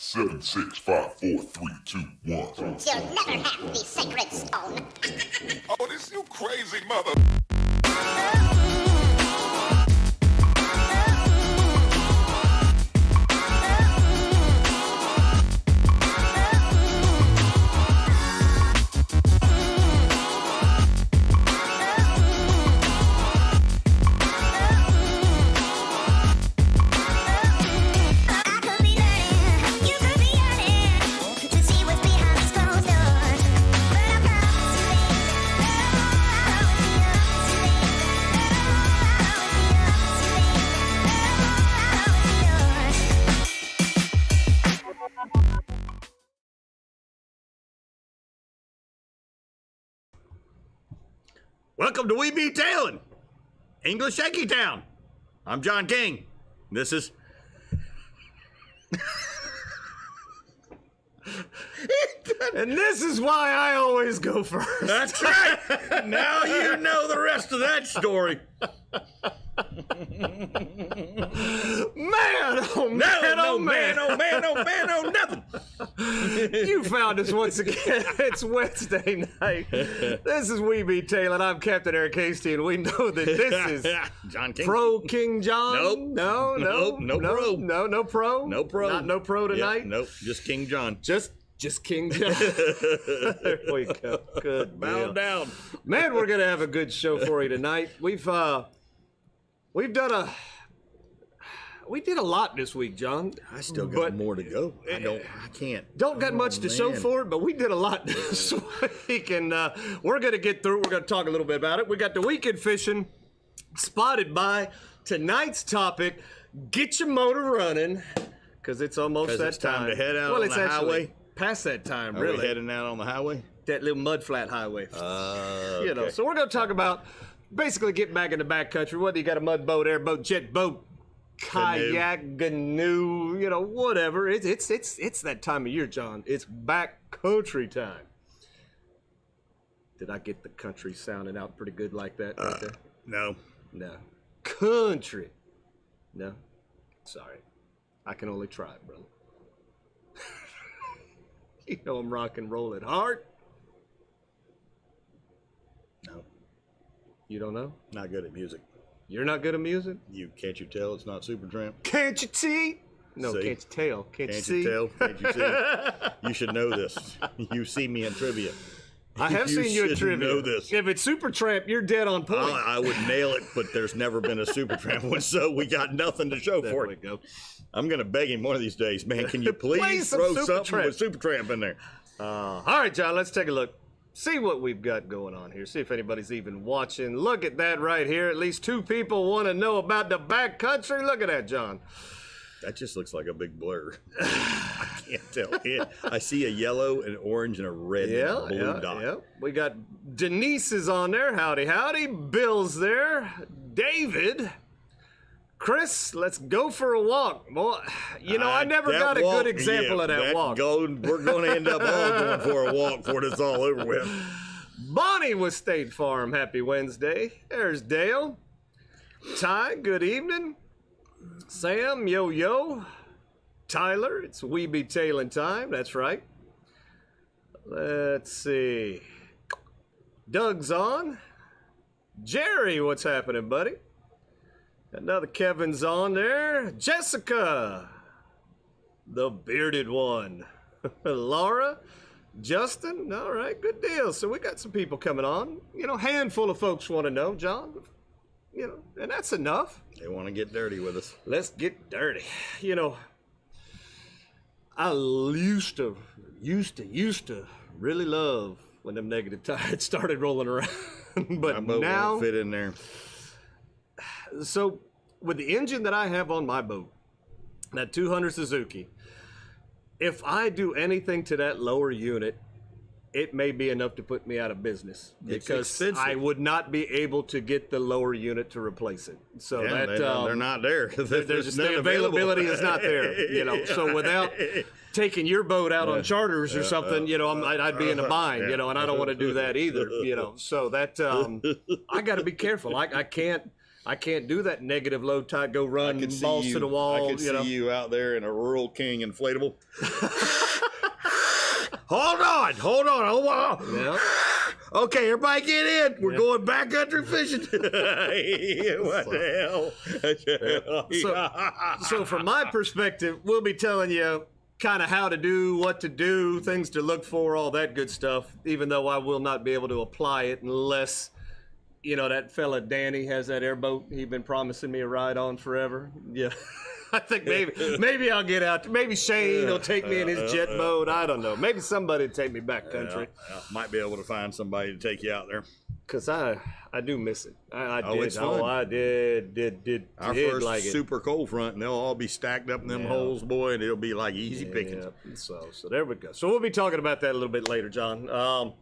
7, 6, 5, 4, 3, 2, 1. You'll never have the sacred stone. Oh, this you crazy mother. Welcome to We Be Tailin, English Shaky Town. I'm John King. This is... And this is why I always go first. That's right. Now you know the rest of that story. Man, oh man, oh man, oh nothing. You found us once again. It's Wednesday night. This is We Be Tailin. I'm Capt Eric and we know that this is John King. Pro King John. Nope. No pro. No pro. No pro tonight. Yep, nope. Just King John. Just King John. There we go. Good. Bow down. Man, we're gonna have a good show for you tonight. We did a lot this week, John. I still got more to go. I can't. Don't got much to show for it, but we did a lot this week, and we're going to get through. We're going to talk a little bit about it. We got the weekend fishing spotted by tonight's topic. Get your motor running, because it's almost that time to head out on the highway. Past that time, Are really. we heading out on the highway? That little mud flat highway. Okay. You know. So we're going to talk about basically getting back in the backcountry. Whether you got a mud boat, airboat, jet boat, kayak, canoe, you know, whatever. It's that time of year, John. It's backcountry time. Did I get the country sounding out pretty good like that right there? No. Country. No. Sorry. I can only try, brother. You know I'm rock and rolling hard. No. You don't know? Not good at music. You're not good at music? Can't you tell it's not Supertramp? Can't you see? No, See? can't you tell? Can't you see? Tell? Can't you see? You should know this. You see me in trivia. I have seen you in should trivia. Know this. If it's Supertramp, you're dead on point. I would nail it, but there's never been a Supertramp one, so we got nothing to show There for we it. go. I'm going to beg him one of these days, man, can you please some throw something Supertramp. with Supertramp in there? All right, John, let's take a look. See what we've got going on here. See if anybody's even watching. Look at that right here. At least 2 people want to know about the backcountry. Look at that, John. That just looks like a big blur. I can't tell. I see a yellow, an orange, and a red and blue dot. Yeah. We got Denise is on there. Howdy. Bill's there. David. Chris, let's go for a walk. Boy, you know, I never got a good example of that walk. We're going to end up all going for a walk before it's all over with. Bonnie with State Farm. Happy Wednesday. There's Dale. Ty, good evening. Sam, yo. Tyler, it's We Be Tailin time. That's right. Let's see. Doug's on. Jerry, what's happening, buddy? Another Kevin's on there. Jessica, the bearded one. Laura, Justin. All right, good deal. So we got some people coming on. You know, handful of folks want to know, John. You know, and that's enough. They want to get dirty with us. Let's get dirty. You know, I used to really love when them negative tides started rolling around. But my boat now won't fit in there. So with the engine that I have on my boat, that 200 Suzuki, if I do anything to that lower unit, it may be enough to put me out of business because I would not be able to get the lower unit to replace it. So they're not there. There's just the availability is not there. You know, so without taking your boat out on charters or something, you know, I'd be in a bind. You know, and I don't want to do that either. You know, so that I got to be careful. I can't I can't do that negative low tide, go run, could see balls you- to the wall. I could see you out there in a Rural King inflatable. Hold on. Yeah. Okay, everybody get in. We're going backcountry fishing. What the hell? So from my perspective, we'll be telling you kind of how to do, what to do, things to look for, all that good stuff, even though I will not be able to apply it unless, you know, that fella Danny has that airboat he's been promising me a ride on forever. Yeah. I think maybe I'll get out. Maybe Shane will take me in his jet boat. I don't know. Maybe somebody will take me back country. Yeah, might be able to find somebody to take you out there. Cause I do miss it. I did. It's fun. I did. Our did first like it. super cold front, and they'll all be stacked up in them holes, boy, and it'll be like easy pickings. Yeah, so there we go. So we'll be talking about that a little bit later, John. I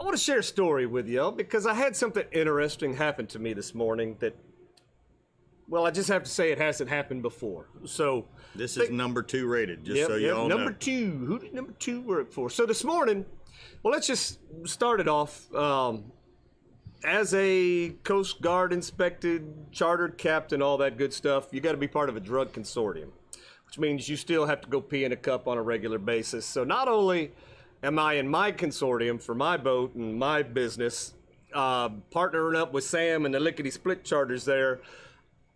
want to share a story with y'all because I had something interesting happen to me this morning that, well, I just have to say it hasn't happened before. So This is number 2 rated, just so you all know. number 2. Who did number 2 work for? So this morning, well, let's just start it off. As a Coast Guard inspected, chartered captain, all that good stuff, you got to be part of a drug consortium, which means you still have to go pee in a cup on a regular basis. So not only am I in my consortium for my boat and my business, partnering up with Sam and the Lickety Split charters there,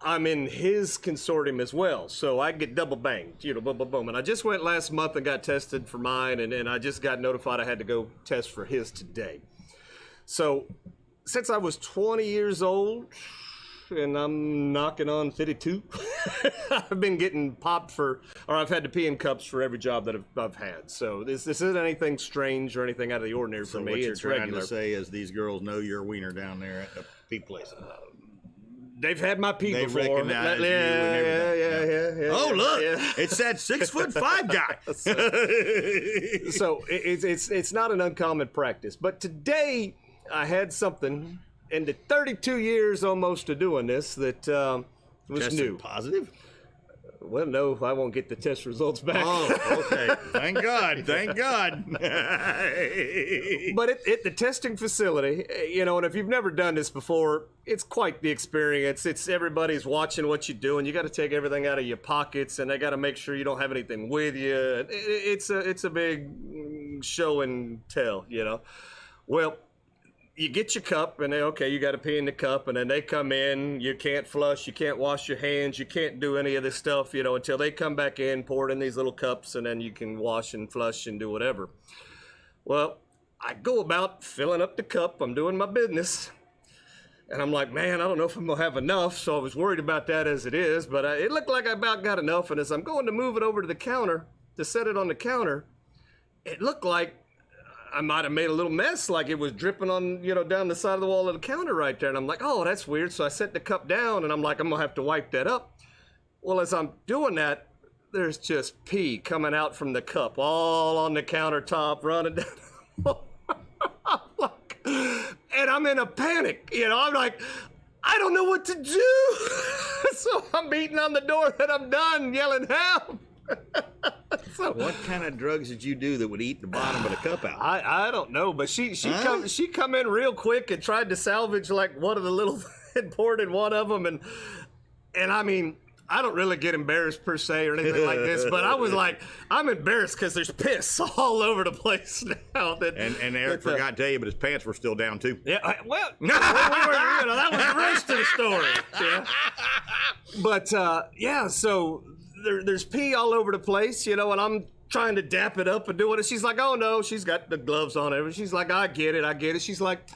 I'm in his consortium as well, so I get double banged, you know, boom, boom, boom. And I just went last month and got tested for mine, and I just got notified I had to go test for his today. So since I was 20 years old, and I'm knocking on 52, I've been getting popped or I've had to pee in cups for every job that I've had. So this isn't anything strange or anything out of the ordinary for me. What you're it's trying regular. to say is these girls know your wiener down there at the pee place. They've had my pee They before. recognize you and everything. Yeah. Oh, look, yeah. it's that 6'5" guy. So it's not an uncommon practice. But today I had something in the 32 years almost of doing this that was Tested new. positive? Well, no, I won't get the test results back. Oh, okay. Thank God. Thank God. But at the testing facility, you know, and if you've never done this before, it's quite the experience. It's everybody's watching what you do, and you got to take everything out of your pockets, and they got to make sure you don't have anything with you. It's a big show and tell, you know. Well, you get your cup, and you got to pee in the cup, and then they come in. You can't flush, you can't wash your hands, you can't do any of this stuff, you know, until they come back in, pour it in these little cups, and then you can wash and flush and do whatever. Well, I go about filling up the cup. I'm doing my business, and I'm like, man, I don't know if I'm gonna have enough. So I was worried about that as it is, but it looked like I about got enough. And as I'm going to move it over to the counter to set it on the counter, it looked like I might have made a little mess, like it was dripping on, you know, down the side of the wall of the counter right there. And I'm like, oh, that's weird. So I set the cup down, and I'm like, I'm gonna have to wipe that up. Well, as I'm doing that, there's just pee coming out from the cup, all on the countertop, running down. I'm like, and I'm in a panic, you know. I'm like, I don't know what to do. So I'm beating on the door that I'm done, yelling help. So, What kind of drugs did you do that would eat the bottom of the cup out? I don't know, but she come in real quick and tried to salvage like one of the little had poured in one of them, and I mean, I don't really get embarrassed per se or anything like this, but I was like, I'm embarrassed because there's piss all over the place now. And Eric forgot to tell you, but his pants were still down too. Yeah, that was the rest of the story. Yeah. But so there's pee all over the place, you know, and I'm trying to dap it up and do it. And she's like, oh no, she's got the gloves on. And she's like, I get it. She's like,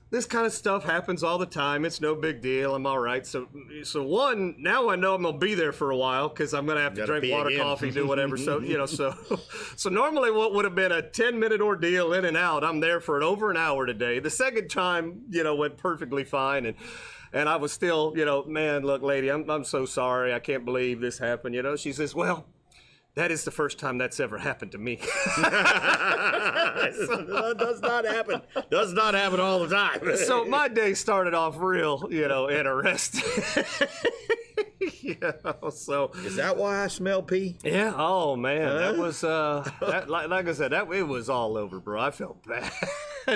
this kind of stuff happens all the time. It's no big deal. I'm all right. So one, now I know I'm gonna be there for a while because I'm gonna have to drink water, coffee, do whatever. So you know, so normally what would have been a 10-minute ordeal in and out, I'm there for over an hour today. The second time, you know, went perfectly fine, and I was still, you know, man, look, lady, I'm so sorry. I can't believe this happened. You know, she says, well, that is the first time that's ever happened to me. That does not happen. Does not happen all the time. So my day started off real, you know, interesting. You know, so Is that why I smell pee? yeah. Oh man, that was like I said, it was all over, bro. I felt bad.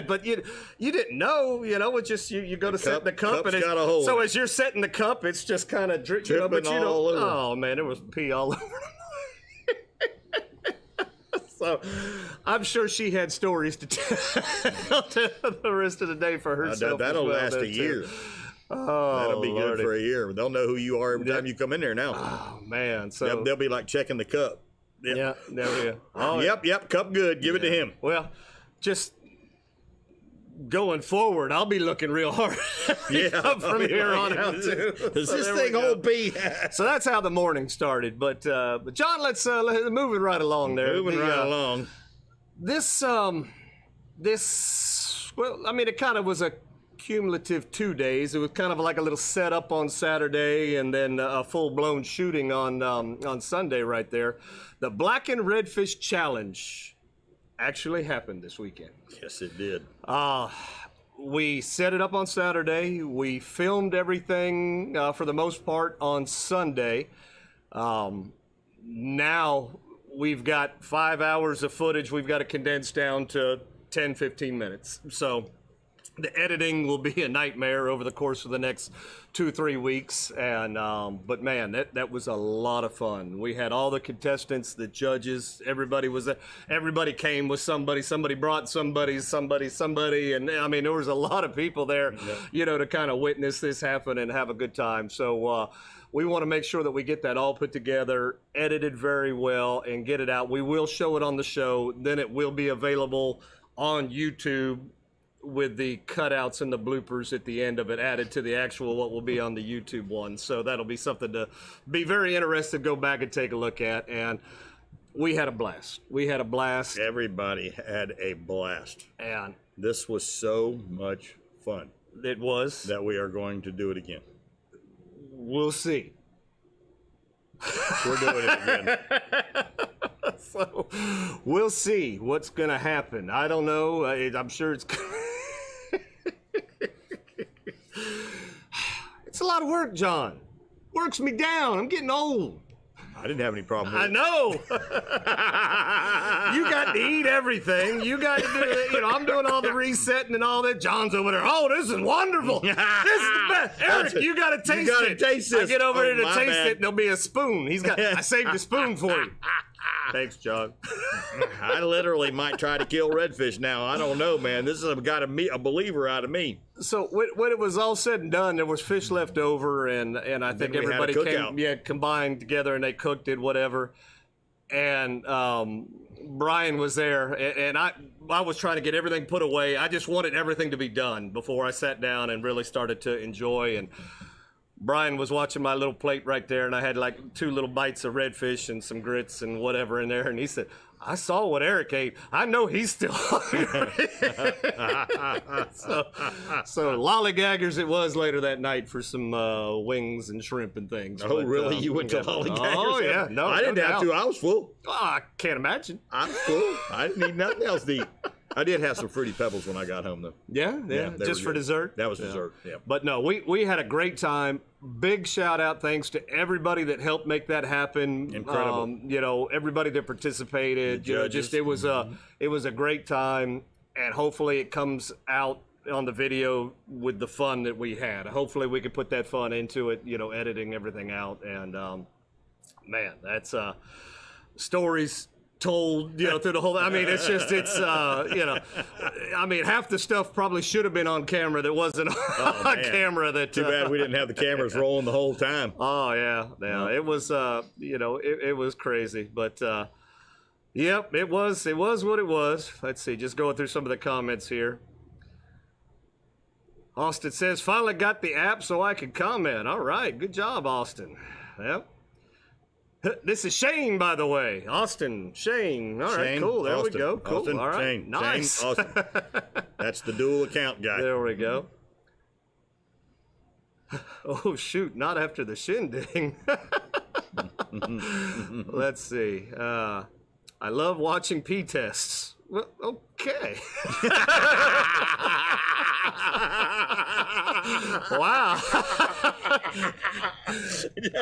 but you didn't know, it's just you go to set the cup, and got a hole so in it. as you're setting the cup, it's just kind of dripping, but you all don't. over. Oh man, there was pee all over. So I'm sure she had stories to tell the rest of the day for herself. That'll as well, last a year. Oh, That'll be Lordy. good for a year. They'll know who you are every time you come in there now. Oh man, so They'll be like checking the cup. Yep. yeah, there we go. Oh, Yep, cup good. Give it to him. Well, just going forward, I'll be looking real hard. From here on out too. Does So this there we thing go. hold pee? So that's how the morning started. But John, let's move it right along there. Moving right along. This well, I mean, it kind of was a cumulative 2 days. It was kind of like a little setup on Saturday, and then a full-blown shooting on Sunday right there. The Black and Redfish Challenge actually happened this weekend. Yes, it did. We set it up on Saturday. We filmed everything for the most part on Sunday. Now we've got 5 hours of footage we've got to condense down to 10, 15 minutes. So the editing will be a nightmare over the course of the next 2-3 weeks. And but man, that was a lot of fun. We had all the contestants, the judges, everybody was there. Everybody came with somebody. Somebody brought somebody, and I mean there was a lot of people there, to kind of witness this happen and have a good time. So we want to make sure that we get that all put together, edited very well, and get it out. We will show it on the show. Then it will be available on YouTube with the cutouts and the bloopers at the end of it added to the actual what will be on the YouTube one. So that'll be something to be very interested, go back and take a look at. And we had a blast. Everybody had a blast. And This was so much fun it was. that we are going to do it again. We'll see. We're doing it again. So we'll see what's going to happen. I don't know. I'm sure it's... It's a lot of work, John. Works me down. I'm getting old. I didn't have any problem with I it. know. You got to eat everything. You got to do, I'm doing all the resetting and all that. John's over there. Oh, this is wonderful. This is the best. Eric, you got to taste it. gotta taste this. I get over Oh, there to my taste bad. it, and there'll be a spoon. I saved a spoon for you. Thanks, John. I literally might try to kill redfish now. I don't know, man. This has got a believer out of me. So when it was all said and done, there was fish left over, and I think we had a everybody cookout. combined together, and they cooked it, whatever. And Brian was there, and I was trying to get everything put away. I just wanted everything to be done before I sat down and really started to enjoy. And Brian was watching my little plate right there, and I had like 2 little bites of redfish and some grits and whatever in there. And he said, I saw what Eric ate. I know he's still hungry. so lollygaggers it was later that night for some wings and shrimp and things. Oh, really? You went to lollygaggers? Oh, yeah. No, I didn't have to. I was full. Oh, I can't imagine. I was full. I didn't need nothing else to eat. I did have some Fruity Pebbles when I got home, though. Yeah, they just were for good. dessert. That was dessert, yeah. But no, we had a great time. Big shout out, thanks to everybody that helped make that happen. Incredible. Everybody that participated. The judges. It was a great time, and hopefully it comes out on the video with the fun that we had. Hopefully we could put that fun into it. Editing everything out, and man, that's stories told, through the whole. I mean, it's I mean, half the stuff probably should have been on camera that wasn't on camera. That Too bad we didn't have the cameras rolling the whole time. Oh yeah. It was it was crazy, but yep, it was what it was. Let's see, just going through some of the comments here. Austin says, finally got the app so I can comment. All right, good job, Austin. Yep. This is Shane, by the way. Austin, Shane. All right, Shane, cool. There Austin, we go. Cool. Austin, All right. Shane, Nice. Shane, Austin. That's the dual account guy. There we go. Oh, shoot. Not after the shindig. Let's see. I love watching pee tests. Well, okay. Wow.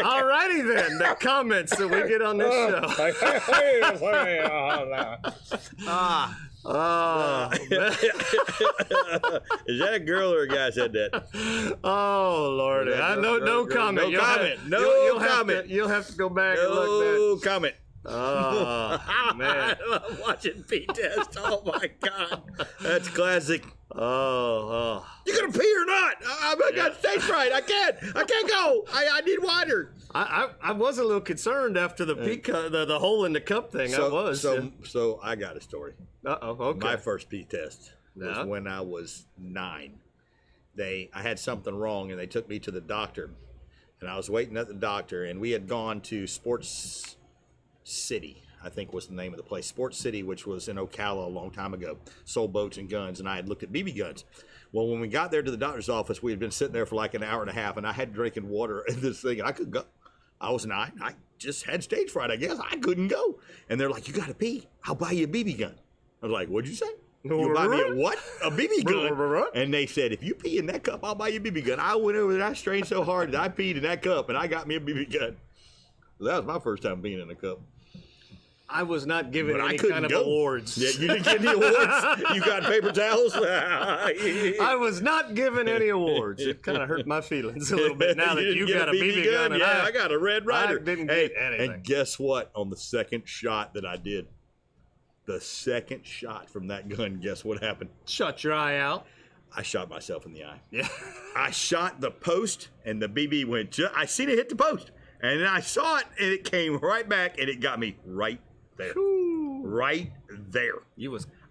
All righty then. The comments that we get on this show. Oh, Is that a girl or a guy said that? oh Lordy. No comment. No comment. You'll comment. You'll have to go back and look that. No comment. Oh, man. I love watching Pete test. Oh my God, that's classic. Oh. You gonna pee or not? I got stage fright. I can't go. I need water. I was a little concerned after the pee the hole in the cup thing. So I got a story. Okay. My first pee test was when I was 9. I had something wrong, and they took me to the doctor, and I was waiting at the doctor, and we had gone to Sports City, I think was the name of the place. Sports City, which was in Ocala a long time ago, sold boats and guns, and I had looked at BB guns. Well, when we got there to the doctor's office, we had been sitting there for like an hour and a half, and I had drinking water in this thing, and I couldn't go. I was 9. I just had stage fright, I guess. I couldn't go. And they're like, you got to pee. I'll buy you a BB gun. I was like, what'd you say? You buy me a what? A BB gun? And they said, if you pee in that cup, I'll buy you a BB gun. I went over there, I strained so hard that I peed in that cup, and I got me a BB gun. That was my first time being in a cup. I was not given any kind of awards. Yeah, you didn't get any awards? You got paper towels? I was not given any awards. It kind of hurt my feelings a little bit now that you got a BB gun. And I got a Red Ryder. I didn't get anything. And guess what? On the second shot that I did, the second shot from that gun, guess what happened? Shut your eye out. I shot myself in the eye. Yeah. I shot the post, and the BB went, I seen it hit the post. And then I saw it, and it came right back, and it got me right there. Ooh. Right there.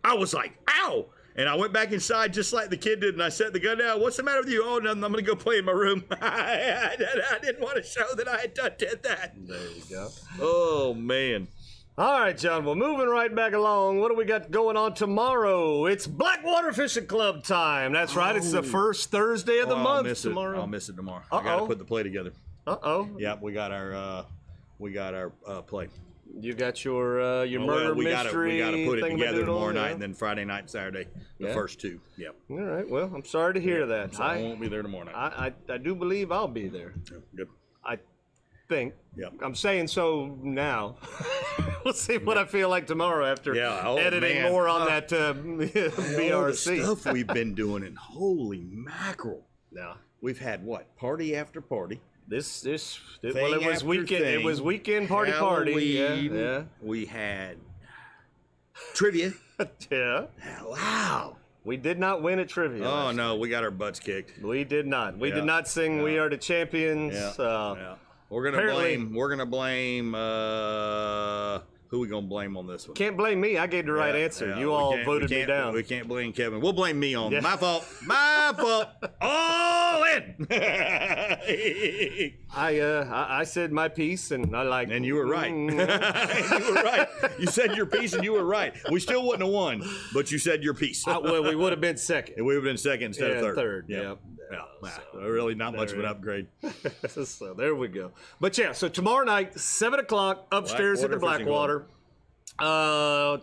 I was like, ow! And I went back inside just like the kid did, and I set the gun down. What's the matter with you? Oh, nothing. I'm going to go play in my room. I didn't want to show that I had done that. There you go. Oh, man. All right, John. Well, moving right back along. What do we got going on tomorrow? It's Blackwater Fishing Club time. That's right. It's the first Thursday of the month tomorrow. I'll miss it tomorrow. I got to put the play together. Yep, we got our play. You got your murder mystery. We got to put it together tomorrow night, and then Friday night and Saturday, the first two. Yep. All right. Well, I'm sorry to hear that. So I won't be there tomorrow night. I do believe I'll be there. Yeah, good. I think. Yep. I'm saying so now. We'll see what I feel like tomorrow after editing more on that BRC. All the stuff we've been doing, and holy mackerel! Now we've had what party after party. It was weekend. It was weekend party. Yeah. We had trivia. Yeah. Wow. We did not win at trivia. Oh no, we got our butts kicked. We did not. We did not sing "We Are the Champions." Yeah. We're gonna blame. Who we gonna blame on this one? Can't blame me. I gave the right answer. You all voted me down. We can't blame Kevin. We'll blame me on my fault. My fault. All in. I said my piece, and I like. And you were right. You were right. You said your piece, and you were right. We still wouldn't have won, but you said your piece. Well, we would have been second. We would have been second instead of third. Third. Yep. Really not much of an upgrade. So there we go. But yeah, so tomorrow night, 7:00 upstairs at the Blackwater.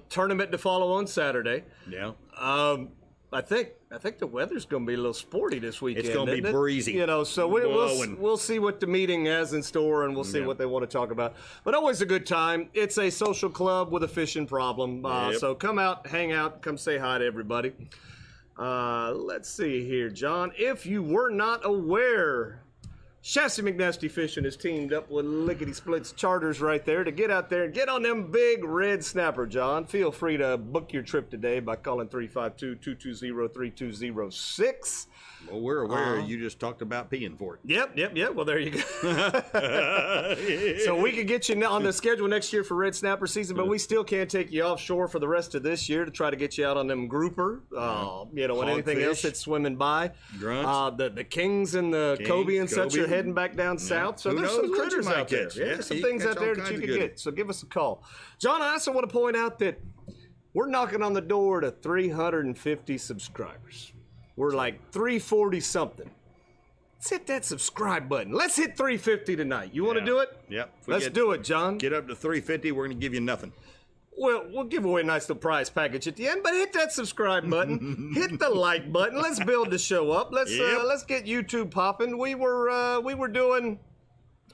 Tournament to follow on Saturday. Yeah. I think the weather's going to be a little sporty this weekend. It's going to be breezy. So we'll see what the meeting has in store, and we'll see what they want to talk about. But always a good time. It's a social club with a fishing problem. So come out, hang out, come say hi to everybody. Let's see here, John. If you were not aware, Chassis McNasty Fishing has teamed up with Lickety Splits Charters right there to get out there and get on them big red snapper, John. Feel free to book your trip today by calling 352-220-3206. Well, we're aware you just talked about peeing for it. Yep. Well, there you go. So we could get you on the schedule next year for red snapper season, but we still can't take you offshore for the rest of this year to try to get you out on them grouper, and anything else that's swimming by. Grunts. The kings and the Cove and such are heading back down south. So there's some critters out there. Yeah, some things out there that you can get. So give us a call. John, I also want to point out that we're knocking on the door to 350 subscribers. We're like 340 something. Let's hit that subscribe button. Let's hit 350 tonight. You want to do it? Yep. Let's do it, John. Get up to 350. We're going to give you nothing. Well, we'll give away a nice little prize package at the end, but hit that subscribe button. Hit the like button. Let's build the show up. Let's get YouTube popping. We were doing,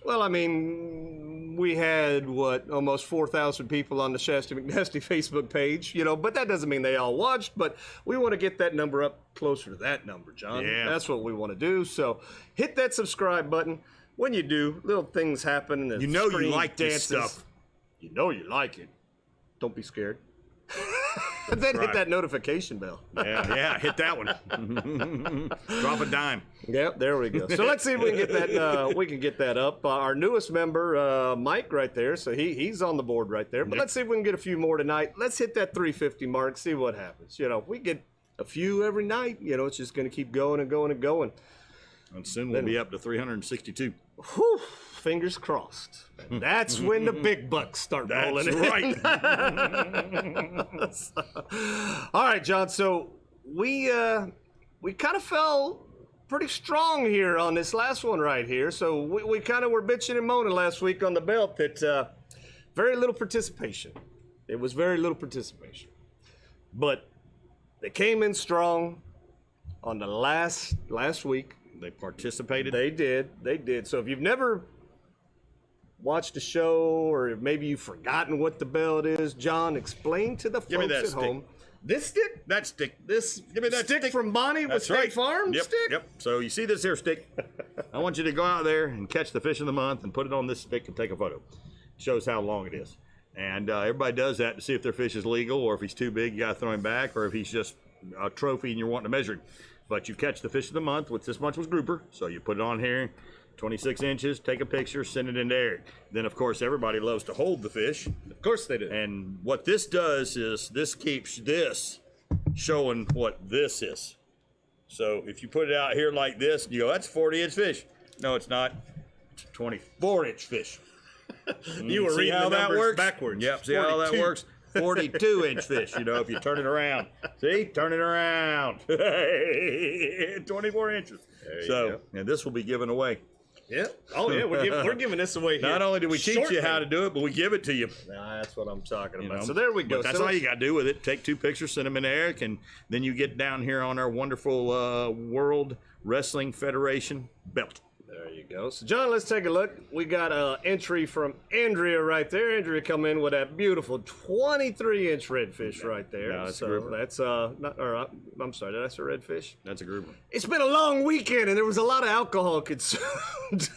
well, I mean, we had, almost 4,000 people on the Shasta McNasty Facebook page, but that doesn't mean they all watched, but we want to get that number up closer to that number, John. Yeah. That's what we want to do. So hit that subscribe button. When you do, little things happen. And the You know you screen like this dances. stuff. You know you like it. Don't be scared. And then hit that notification bell. Yeah, hit that one. Drop a dime. Yep, there we go. So let's see if we can get that. We can get that up. Our newest member, Mike, right there. So he's on the board right there. But let's see if we can get a few more tonight. Let's hit that 350 mark. See what happens. If we get a few every night, it's just going to keep going and going and going. And soon we'll be up to 362. Whew, fingers crossed. And that's when the big bucks start rolling in. Right. All right, John. So we kind of fell pretty strong here on this last one right here. So we kind of were bitching and moaning last week on the belt that very little participation. It was very little participation. But they came in strong on the last week. They participated. They did. So if you've never watched the show, or maybe you've forgotten what the belt is, John, explain to the folks at home. This stick? That stick. Give me that stick from Bonnie with State Farm Yep, stick? Yep. So you see this here stick? I want you to go out there and catch the fish of the month and put it on this stick and take a photo. Shows how long it is. And everybody does that to see if their fish is legal, or if he's too big, you got to throw him back, or if he's just a trophy and you're wanting to measure him. But you catch the fish of the month with this much was grouper, so you put it on here, 26 inches, take a picture, send it into Eric. Then, of course, everybody loves to hold the fish. Of course they do. And what this does is this keeps this showing what this is. So if you put it out here like this, you go, that's a 40-inch fish. No, it's not. It's a 24-inch fich. You were See reading how the that numbers works? backwards. Yep, see how that 42. works? 42-inch fish, if you turn it around. See, turn it around. 24 inches. So, and this will be given away. Yeah. Oh, yeah. We're giving this away here. Not only do we teach you how to do it, but we give it to you. Nah, that's what I'm talking about. So there we go. But that's all you got to do with it. Take 2 pictures, send them in to Eric, and then you get down here on our wonderful World Wrestling Federation belt. There you go. So, John, let's take a look. We got an entry from Andrea right there. Andrea come in with that beautiful 23-inch redfish right there. No, that's a so grouper. that's I'm sorry, did I say redfish? That's a grouper. It's been a long weekend and there was a lot of alcohol consumed.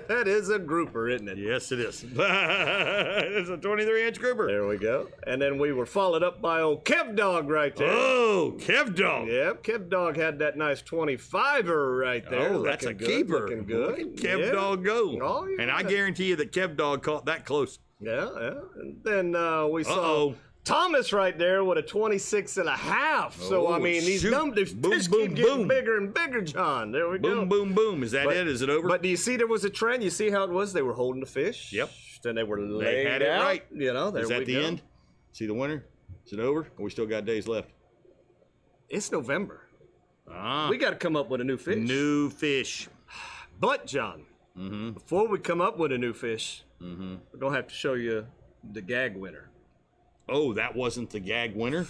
That is a grouper, isn't it? Yes, it is. It's a 23-inch grouper. There we go. And then we were followed up by old Kev Dog right there. Oh, Kev Dog. Yep, Kev Dog had that nice 25er right there. Oh, that's a Looking good, keeper. looking good. Look at Kev Yeah. Dog go. Oh, yeah. And I guarantee you that Kev Dog caught that close. Yeah. And then we saw Uh-oh. Thomas right there with a 26 and a half. So, Oh, I mean, these shoot. numbers Boom, just boom, keep getting boom. bigger and bigger, John. There we go. Boom, boom, boom. Is that But- it? Is it over? But do you see there was a trend? You see how it was? They were holding the fish. Yep. Then they were they laid had it out. right. There Is we that the go. end? See the winner? Is it over? Or we still got days left? It's November. Ah, We got to come up with a new fish. new fish. But, John, before we come up with a new fish, we're going to have to show you the gag winner. Oh, that wasn't the gag winner?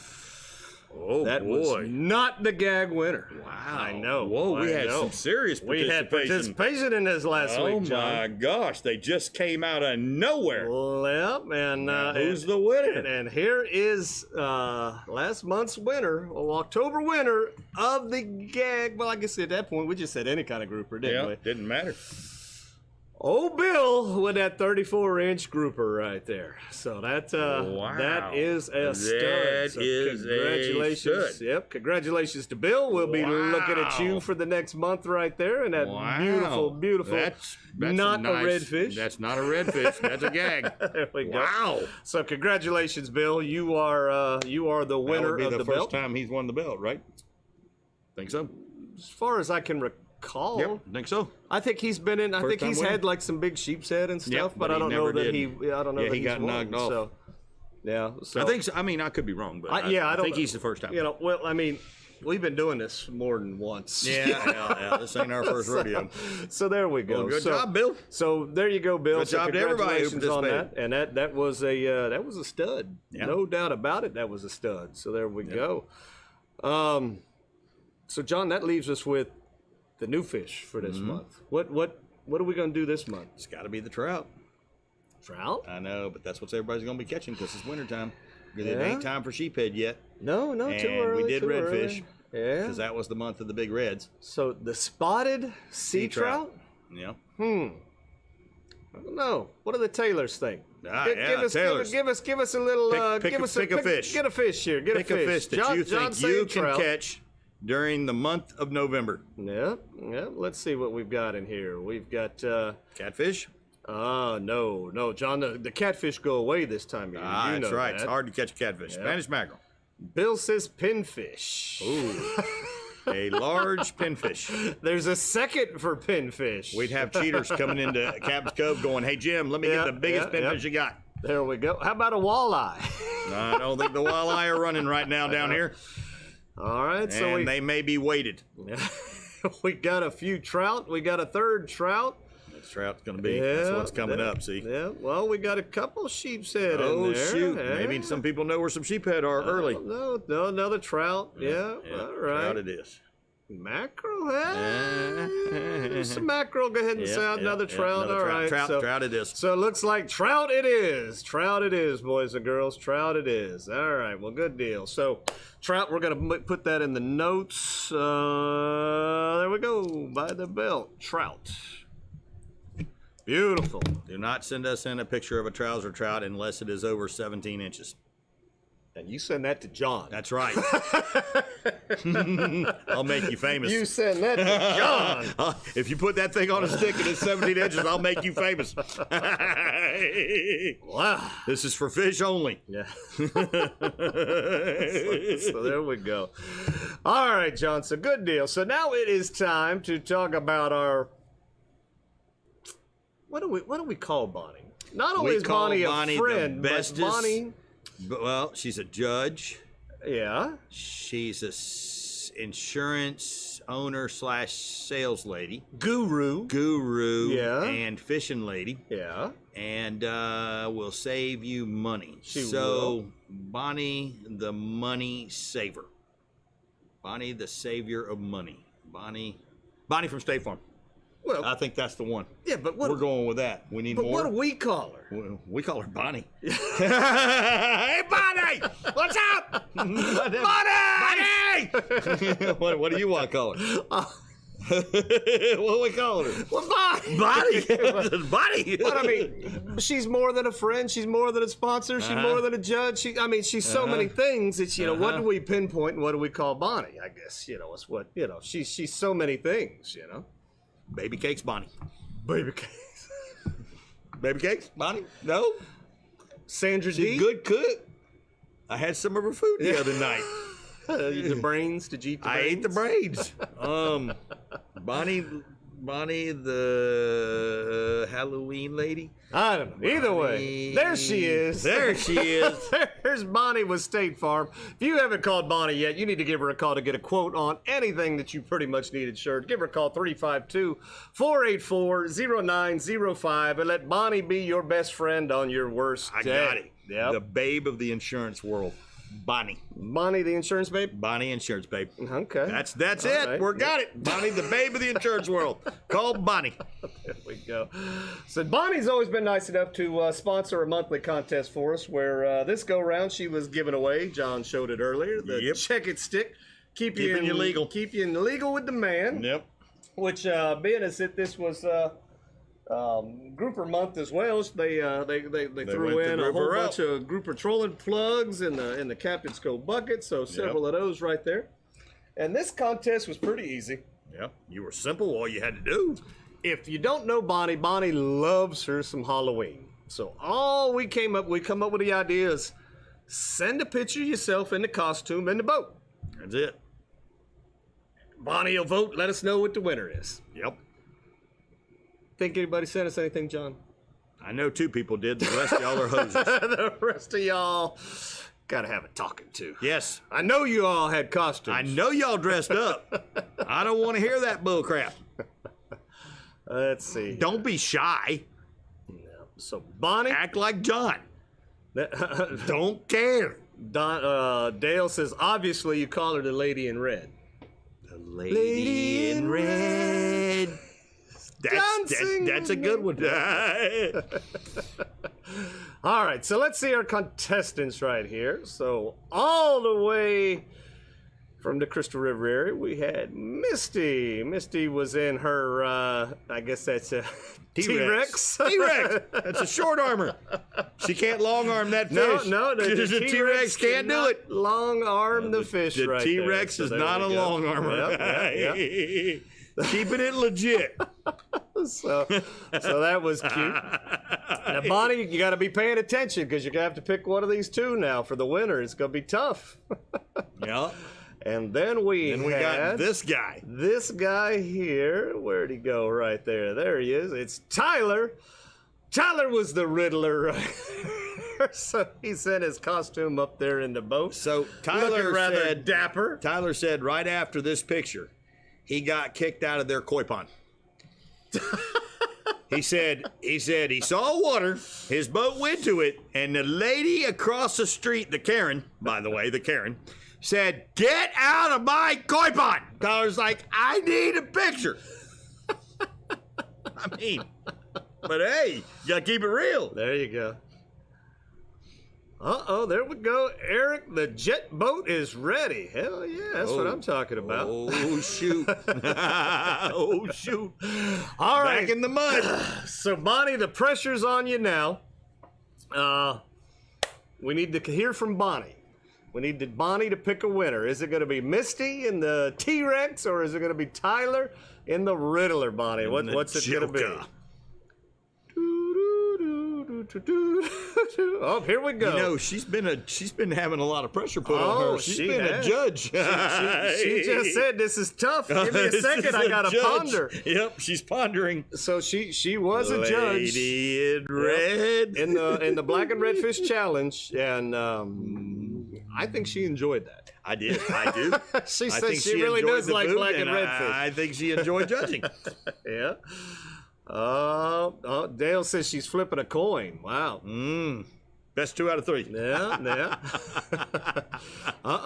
Oh, That boy. was not the gag winner. Wow. I know. Whoa, we I had know. some serious We had participation. participation in this last Oh, week, John. my gosh. They just came out of nowhere. Yep, and Who's the winner? And here is last month's winner, or October winner of the gag. Well, I guess at that point we just said any kind of grouper, didn't we? Didn't matter. Old Bill with that 34-inch grouper right there. So that Wow. that is a stud. That So is a congratulations. stud. Yep, congratulations to Bill. We'll be looking at you Wow. for the next month right there, and that Wow. beautiful. That's not a nice- redfish. That's not a redfish. That's a gag. There we go. Wow. So congratulations, Bill. You are the That winner would be of the the first belt. time he's won the belt, right? Think so? As far as I can recall, Think so. I think he's been in. I First think time he's winner? had like some big sheep's head and stuff, Yep, but but I he don't know never that did. I don't know Yeah, that he he's got won, knocked off. So, yeah. So I think so. I mean, I could be wrong, but I I don't think he's the first time. Well, I mean, we've been doing this more than once. Yeah. This ain't our first rodeo. So there we go. Well, good So- job, Bill. So there you go, Bill. Good So job to everybody who congratulations on that. participated. And that was a stud. Yeah. No doubt about it. That was a stud. So there we go. So John, that leaves us with the new fish for this month. What are we going to do this month? It's got to be the trout. Trout? I know, but that's what everybody's going to be catching because it's wintertime. Because it ain't time for sheephead yet. No, too early. We did too redfish. Early. Yeah. Because that was the month of the big reds. So the spotted sea trout? Yeah. I don't know. What do the Taylors think? Tailors. Give us a little. Pick a fish. Get a fish here. Get Pick a fish that you think you can catch during the month of November. Yeah. Let's see what we've got in here. We've got catfish. No, John. The catfish go away this time of year. That's right. It's hard to catch a catfish. Yep. Spanish mackerel. Bill says pinfish. Ooh. A large pinfish. There's a second for pinfish. We'd have cheaters coming into Captain's Cove going, "Hey, Jim, let me get the biggest pinfish you got." There we go. How about a walleye? I don't think the walleye are running right now down here. All right. So they may be weighted. We got a few trout. We got a third trout. This trout's going to be. That's what's coming up, see? Yeah. Well, we got a couple sheep's head in there. Oh, shoot. Yeah. Maybe some people know where some sheephead are early. No, another trout. Yeah. All right. Trout it is. Mackerel head? Some mackerel. Go ahead and say another trout. Another all right. Trout it is. So it looks like trout it is. Trout it is, boys and girls. Trout it is. All right. Well, good deal. So trout, we're going to put that in the notes. There we go. By the belt. Trout. Beautiful. Do not send us in a picture of a trouser trout unless it is over 17 inches. And you send that to John. That's right. I'll make you famous. You send that to John. If you put that thing on a stick and it's 17 inches, I'll make you famous. Wow. This is for fish only. Yeah. So there we go. All right, John. So good deal. So now it is time to talk about our... What do we call Bonnie? Not only is Bonnie a friend, but Bonnie... Well, she's a judge. Yeah. She's a insurance owner / sales lady. Guru. Yeah. And fishing lady. Yeah. And will save you money. She will. Bonnie, the money saver. Bonnie, the savior of money. Bonnie from State Farm. Well, I think that's the one. Yeah, but we're going with that. We need more. But what do we call her? We call her Bonnie. Hey, Bonnie! What's up? Bonnie! What do you want to call her? What do we call her? Well, Bonnie. Bonnie. But I mean, she's more than a friend. She's more than a sponsor. She's more than a judge. She's so many things that what do we pinpoint and what do we call Bonnie? I guess it's what she's so many things. Baby cakes, Bonnie. Baby cakes. Baby cakes, Bonnie? No. Sandra She's D. a good cook. I had some of her food the other night. The brains? Did you eat the brains? I ate the brains. Bonnie, the Halloween lady. I don't know. Either way, there she is. There she is. There's Bonnie with State Farm. If you haven't called Bonnie yet, you need to give her a call to get a quote on anything that you pretty much need insured. Give her a call, 352-484-0905, and let Bonnie be your best friend on your worst day. I got it. Yep. The babe of the insurance world. Bonnie, the insurance babe? Bonnie, insurance babe. Okay. That's All it. right. We got it. Bonnie, the babe of the insurance world. Call Bonnie. There we go. So Bonnie's always been nice enough to sponsor a monthly contest for us where this go-round she was giving away. John showed it earlier. The Check It Stick. Keep you legal. Keep you in legal with the man. Yep. Which, being as that this was... grouper month as well. They threw in a whole bunch of grouper trolling plugs in the Captain's Cove bucket, so several of those right there. And this contest was pretty easy. Yep, you were simple. All you had to do. If you don't know Bonnie loves her some Halloween. So we come up with the idea is send a picture of yourself in the costume in the boat. That's it. Bonnie will vote. Let us know what the winner is. Yep. Think anybody sent us anything, John? I know 2 people did. The rest of y'all are hosers. The rest of y'all gotta have a talking to. Yes. I know you all had costumes. I know y'all dressed up. I don't want to hear that bull crap. Let's see. Don't be shy. No. So Bonnie, act like John. Don't care. Dale says obviously you call her the lady in red. The lady in red. That's a good one. All right, so let's see our contestants right here. So all the way from the Crystal River area, we had Misty. Misty was in her, I guess that's a T-Rex. T-Rex. That's a short armor. She can't long arm that fish. No, the T-Rex can't do it. Long arm the fish The right T-Rex there. is not a long armor. Yep. Keeping it legit. So that was cute. Now, Bonnie, you got to be paying attention because you're going to have to pick one of these two now for the winner. It's going to be tough. Yeah. And then we got this guy. This guy here. Where'd he go? Right there. There he is. It's Tyler. Tyler was the Riddler. So he sent his costume up there in the boat. So Tyler looking rather said, dapper. Tyler said right after this picture, he got kicked out of their koi pond. He said he saw water, his boat went to it, and the lady across the street, the Karen, by the way, the Karen, said, "Get out of my koi pond." Tyler's like, "I need a picture." I mean, but hey, you gotta keep it real. There you go. Uh-oh, there we go. Eric, the jet boat is ready. Hell yeah, that's what I'm talking about. Oh, shoot. Oh, shoot. All right. Back in the mud. So, Bonnie, the pressure's on you now. We need to hear from Bonnie. We need Bonnie to pick a winner. Is it going to be Misty in the T-Rex, or is it going to be Tyler in the Riddler, Bonnie? What's it going to be? Oh, here we go. You know, she's been having a lot of pressure put on her. She's been a judge. She just said this is tough. Give me a second. I gotta ponder. Yep, she's pondering. So she was a judge. Lady in red in the Black and Red Fish Challenge, and I think she enjoyed that. I do. She says she really does like Black and Red Fish. I think she enjoyed judging. Yeah. Dale says she's flipping a coin. Wow. Best 2 out of 3. Yeah.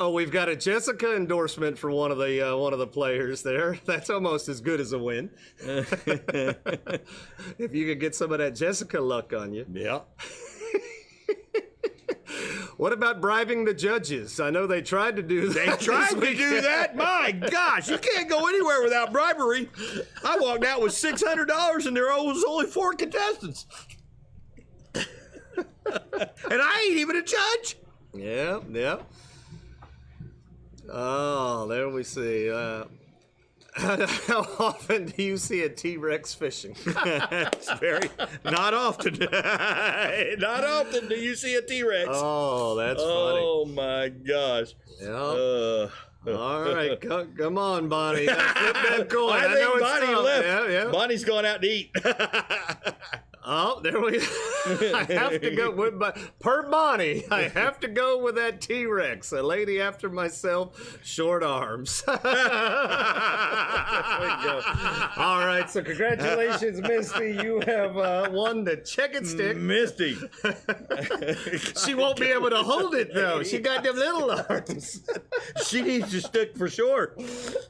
We've got a Jessica endorsement for one of the players there. That's almost as good as a win. If you could get some of that Jessica luck on you. Yeah. What about bribing the judges? I know they tried to do that. They tried to do that? My gosh, you can't go anywhere without bribery. I walked out with $600 and there was only 4 contestants. And I ain't even a judge. Yeah. Oh, there we see. How often do you see a T-Rex fishing? It's not often. Not often do you see a T-Rex. Oh, that's funny. Oh my gosh. Yeah. All right, come on, Bonnie. Flip that coin. I think Bonnie left. Yeah. Bonnie's gone out to eat. Oh, there we go. I have to go with per Bonnie. I have to go with that T-Rex, a lady after myself, short arms. There we go. All right, so congratulations, Misty. You have won the check-it stick. Misty. She won't be able to hold it though. She got them little arms. She needs a stick for sure.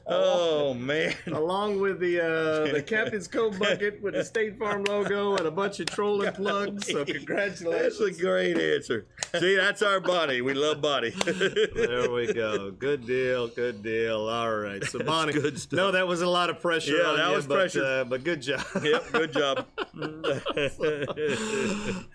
Oh man! Along with the Captain's Cove bucket with the State Farm logo and a bunch of trolling plugs. So congratulations. That's a great answer. See, that's our Bonnie. We love Bonnie. There we go. Good deal. Good deal. All right. So Bonnie, good stuff. No, that was a lot of pressure. Yeah, on that you, was pressure. But good job. Yep, good job.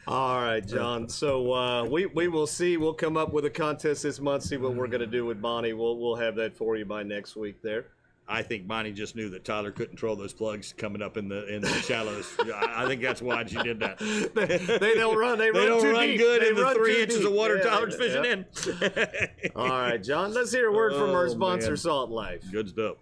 All right, John. So we will see. We'll come up with a contest this month. See what we're going to do with Bonnie. We'll have that for you by next week. There. I think Bonnie just knew that Tyler couldn't control those plugs coming up in the shallows. I think that's why she did that. They don't run. They don't too run deep. good They in the run 3 too inches deep. of water Yeah, Tyler's fishing in. All right, John. Let's hear a word from our sponsor, man. Salt Life. Good stuff.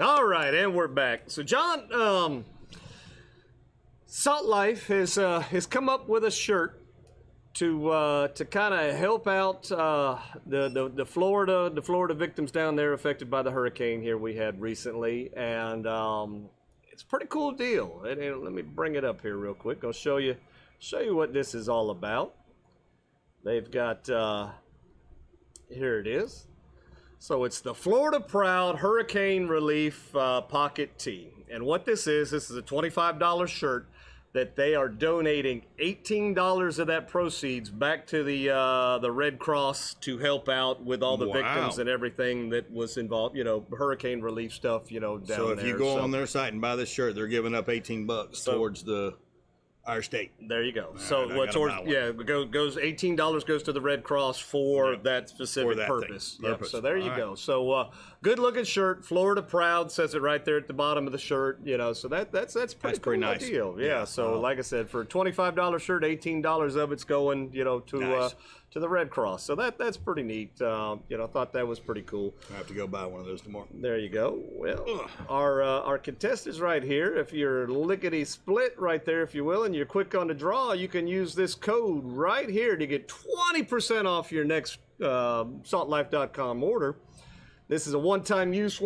All right, and we're back. So, John, Salt Life has come up with a shirt to kind of help out the Florida victims down there affected by the hurricane here we had recently, and it's a pretty cool deal. And let me bring it up here real quick. I'll show you what this is all about. They've got here it is. So it's the Florida Proud Hurricane Relief Pocket Tee. And what this is a $25 shirt that they are donating $18 of that proceeds back to the Red Cross to help out with all the victims and everything that was involved, hurricane relief stuff, down there. So if you go on their site and buy this shirt, they're giving up $18 towards our state. There you go. So goes $18 goes to the Red Cross for that specific purpose. Yep. So there you go. So good looking shirt. Florida Proud says it right there at the bottom of the shirt. So that's pretty cool nice deal. Yeah. So like I said, for a $25 shirt, $18 of it's going to the Red Cross. So that's pretty neat. I thought that was pretty cool. I have to go buy one of those tomorrow. There you go. Well, our contestants right here, if you're lickety split right there, if you will, and you're quick on the draw, you can use this code right here to get 20% off your next saltlife.com order. This is a one-time use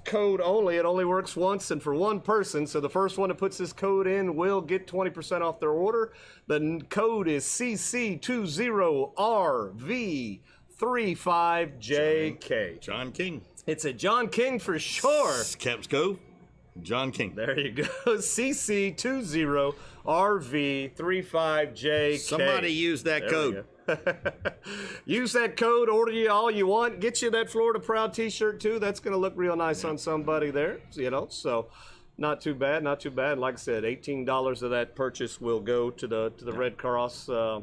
code only. It only works once and for one person. So the first one that puts this code in will get 20% off their order. The code is CC20RV35JK. John King. It's a John King for sure. Cap's Cove. John King. There you go. CC20RV35JK. Somebody use that code. Use that code, order you all you want, get you that Florida Proud t-shirt too. That's going to look real nice on somebody there, so not too bad. Like I said, $18 of that purchase will go to the Red Cross, for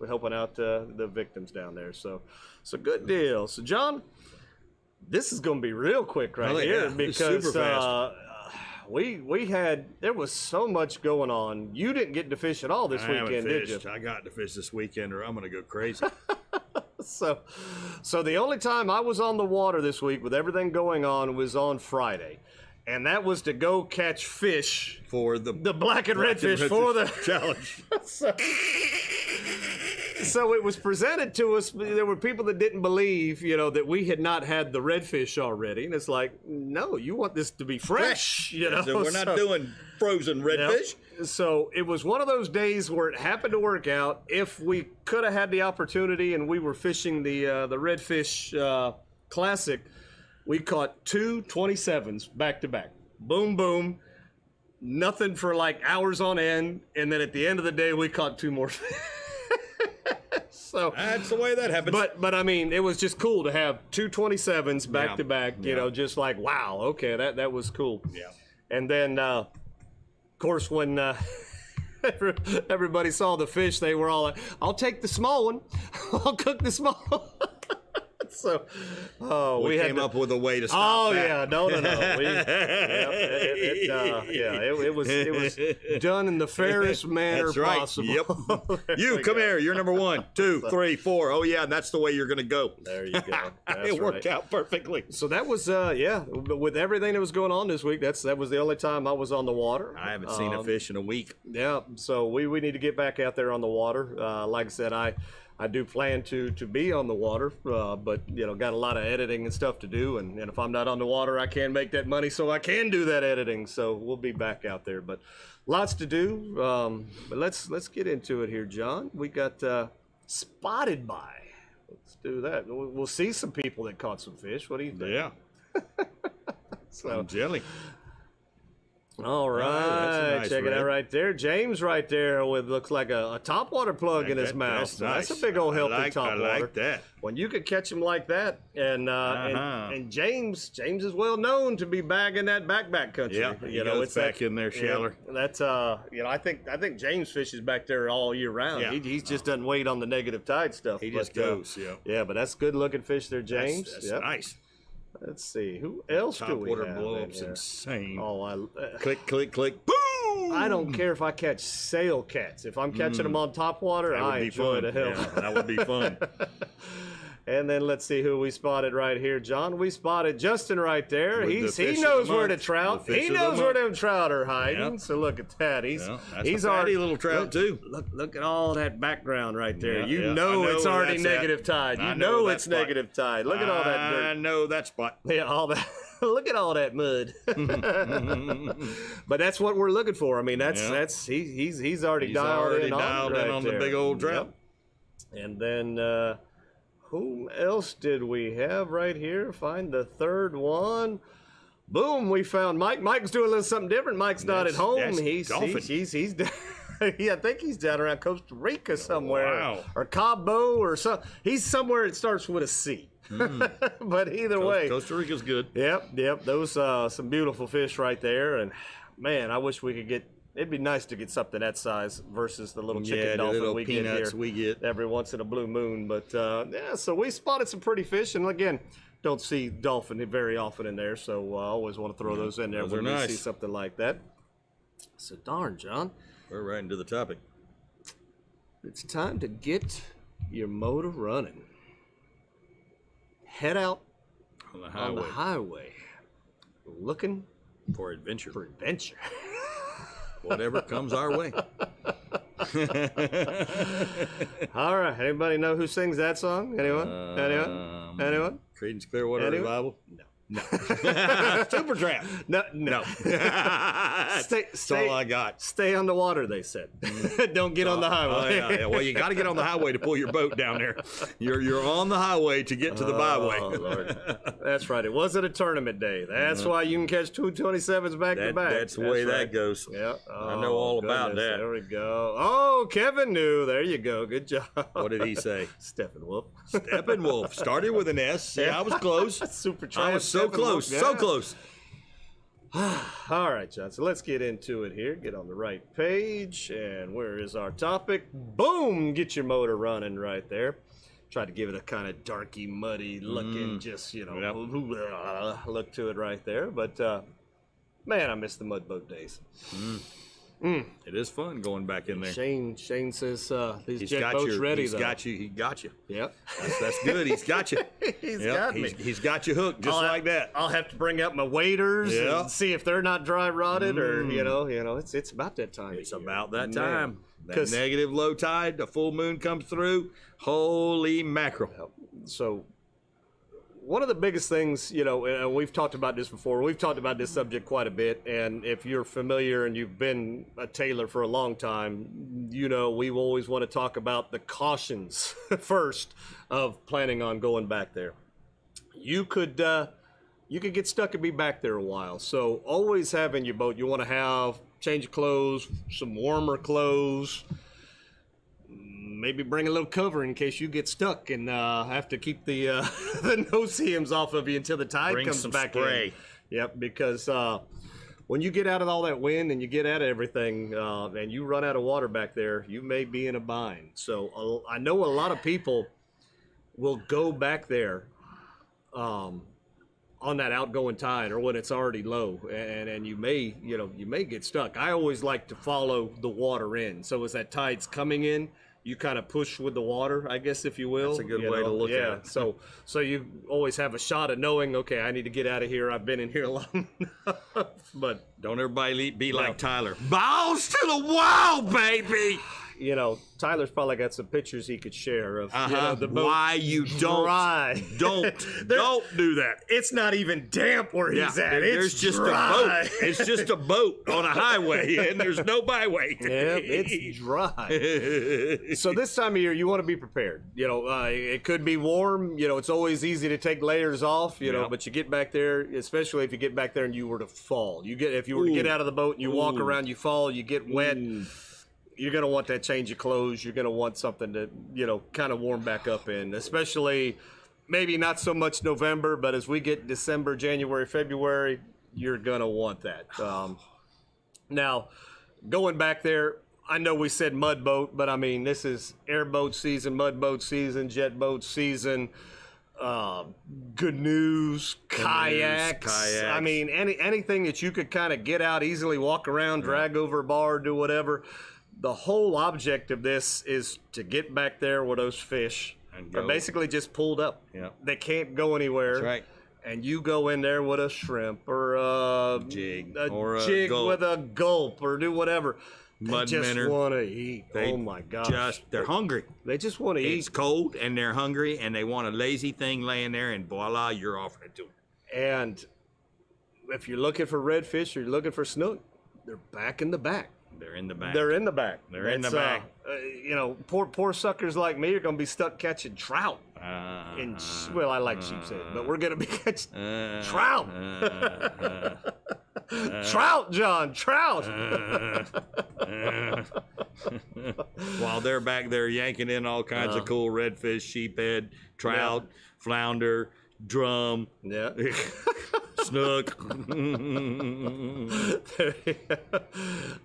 helping out the victims down there. So good deal. So John, this is going to be real quick here because super fast. There was so much going on. You didn't get to fish at all this weekend, did you? I got to fish this weekend or I'm going to go crazy. So the only time I was on the water this week with everything going on was on Friday. And that was to go catch fish for the black and redfish for the challenge. So it was presented to us. There were people that didn't believe, that we had not had the redfish already. And it's like, no, you want this to be fresh, So we're not doing frozen redfish. So it was one of those days where it happened to work out. If we could have had the opportunity and we were fishing the Redfish Classic, we caught 2 27s back to back. Boom, boom. Nothing for like hours on end. And then at the end of the day, we caught 2 more fish. So that's the way that happens. But I mean, it was just cool to have 2 27s back to back, just like, wow, okay, that was cool. Yeah. And then, of course, when everybody saw the fish, they were all like, I'll take the small one. I'll cook the small one. So, we came up with a way to stop that. Yeah, no. It was done in the fairest manner possible. Yep. You come here. You're number 1, 2, 3, 4. Oh yeah, and that's the way you're gonna go. There you go. It worked out perfectly. So that was with everything that was going on this week, that was the only time I was on the water. I haven't seen a fish in a week. Yeah. So we need to get back out there on the water. Like I said, I do plan to be on the water, but got a lot of editing and stuff to do, and if I'm not on the water, I can't make that money, so I can do that editing. So we'll be back out there, but lots to do. But let's get into it here, John. We got spotted by. Let's do that. We'll see some people that caught some fish. What do you think? Yeah. Some jelly. All right, nice check it out right there. James right there with looks like a topwater plug in his mouth. That's a big old healthy topwater. I like that. When you could catch him like that, and James is well known to be bagging that back country. Yeah, it's back in there, Shaller. That's I think James fishes back there all year round. Yeah. He just doesn't wait on the negative tide stuff. He just goes. Yeah, but that's good looking fish there, James. That's nice. Let's see. Who else do we have? Topwater blow-up's insane. Oh, click, click, click. Boom! I don't care if I catch sail cats. If I'm catching them on top water, I enjoy the hell. Yeah, that would be fun. And then let's see who we spotted right here, John. We spotted Justin right there. With He the fish of knows the where the month. trout. The fish He of the knows where month. them trout are hiding. Yep. So look at that. He's That's a already fatty little trout too. Look at all that background right there. Yeah, you yeah. know I know it's where already that's at. negative tide. You I know know that it's spot. negative tide. Look at all that dirt. I know that spot. Yeah, all that. Look at all that mud. But that's what we're looking for. I mean, that's he's already dialed in on, the big old trout. Yep. And then whom else did we have right here? Find the third one. Boom! We found Mike. Mike's doing a little something different. Mike's not at home. That's He's down. Yeah, I think he's down around Costa Rica somewhere, Wow. or Cabo, or some. He's somewhere that starts with a C. But either way, Costa Rica's good. Yep. Those some beautiful fish right there, and man, I wish we could get. It'd be nice to get something that size versus the little chicken the dolphin little we get peanuts here we get. every once in a blue moon. But yeah, so we spotted some pretty fish, and again, don't see dolphin very often in there, so I always want to throw those in there Those when are we nice. see something like that. So darn, John, We're right into the topic. it's time to get your motor running. Head out On the on the highway, looking for adventure. for adventure. Whatever comes our way. All right. Anybody know who sings that song? Anyone? Anyone? Creedence Clearwater Anyone? Revival? No. Super Trap. No. That's all I got. Stay on the water, they said. Don't get on the Oh, highway. yeah. Well, you got to get on the highway to pull your boat down there. You're on the highway to get to the byway. Oh, Lord. That's right. It wasn't a tournament day. That's why you can catch 227s back to back. That's the way right. that goes. Yeah. I know all about goodness. that. There we go. Oh, Kevin knew. There you go. Good job. What did he say? Steppenwolf. Steppenwolf. Started with an S. Yeah, I was close. Super I tramp. was so Steppenwolf. close. Yeah. So close. All right, John. So let's get into it here. Get on the right page. And where is our topic? Boom! Get your motor running right there. Try to give it a kind of darky, muddy looking, just, look to it right there. But, man, I miss the mud boat days. It is fun going back in there. Shane says these He's jet got boats you. ready, He's though. got you. He got you. Yep. That's good. He's got you. He's Yep, got me. He's got you hooked just like that. I'll have to bring up my waders Yeah. and see if they're not dry rotted or it's about that time. It's of year. about that Man. time. That 'Cause- negative low tide, the full moon comes through. Holy mackerel. So one of the biggest things, and we've talked about this before. We've talked about this subject quite a bit, and if you're familiar and you've been a tailor for a long time, we always want to talk about the cautions first of planning on going back there. You could get stuck and be back there a while. So always have in your boat, you want to have change of clothes, some warmer clothes. Maybe bring a little cover in case you get stuck and have to keep the the no-see-ums off of you until the tide Bring comes some back spray. in. Yep, because when you get out of all that wind and you get out of everything and you run out of water back there, you may be in a bind. So I know a lot of people will go back there on that outgoing tide or when it's already low, and you may get stuck. I always like to follow the water in. So as that tide's coming in, you kind of push with the water, I guess, if you will. That's a good way to look at it. So you always have a shot of knowing, okay, I need to get out of here. I've been in here long enough. But Don't everybody be like Tyler. Balls to the wall, baby. Tyler's probably got some pictures he could share of the boat. Why you dry. don't do that. It's not even damp where he's at. There's It's just dry. a boat. It's just a boat on a highway, and there's no byway. Yeah, it's dry. So this time of year, you want to be prepared. It could be warm. It's always easy to take layers off. Yeah. But you get back there, especially if you get back there and you were to fall. If you were to get out of the boat and you walk around, you fall, you get wet. You're going to want that change of clothes. You're going to want something to, kind of warm back up in, especially maybe not so much November, but as we get December, January, February, you're going to want that. Now, going back there, I know we said mud boat, but I mean, this is airboat season, mud boat season, jet boat season, canoes, kayaks. I mean, anything that you could kind of get out easily, walk around, drag over a bar, do whatever. The whole object of this is to get back there with those fish And are basically just pulled up. Yeah. They can't go anywhere. That's right. And you go in there with a shrimp or a Jig. a Or a jig gulp. with a gulp or do whatever. They Mud just minnow. want to eat. Oh my gosh. They're hungry. They just want to It's eat. cold and they're hungry and they want a lazy thing laying there and voila, you're offering it to them. And if you're looking for redfish or you're looking for snook, they're back in the back. They're in the back. They're in the back. They're in the It's, back. You know, poor suckers like me are going to be stuck catching trout. Well, I like sheepshead, but we're going to be catching trout. Trout, John, trout. While they're back there yanking in all kinds of cool redfish, sheephead, trout, flounder, drum, Yeah. snook.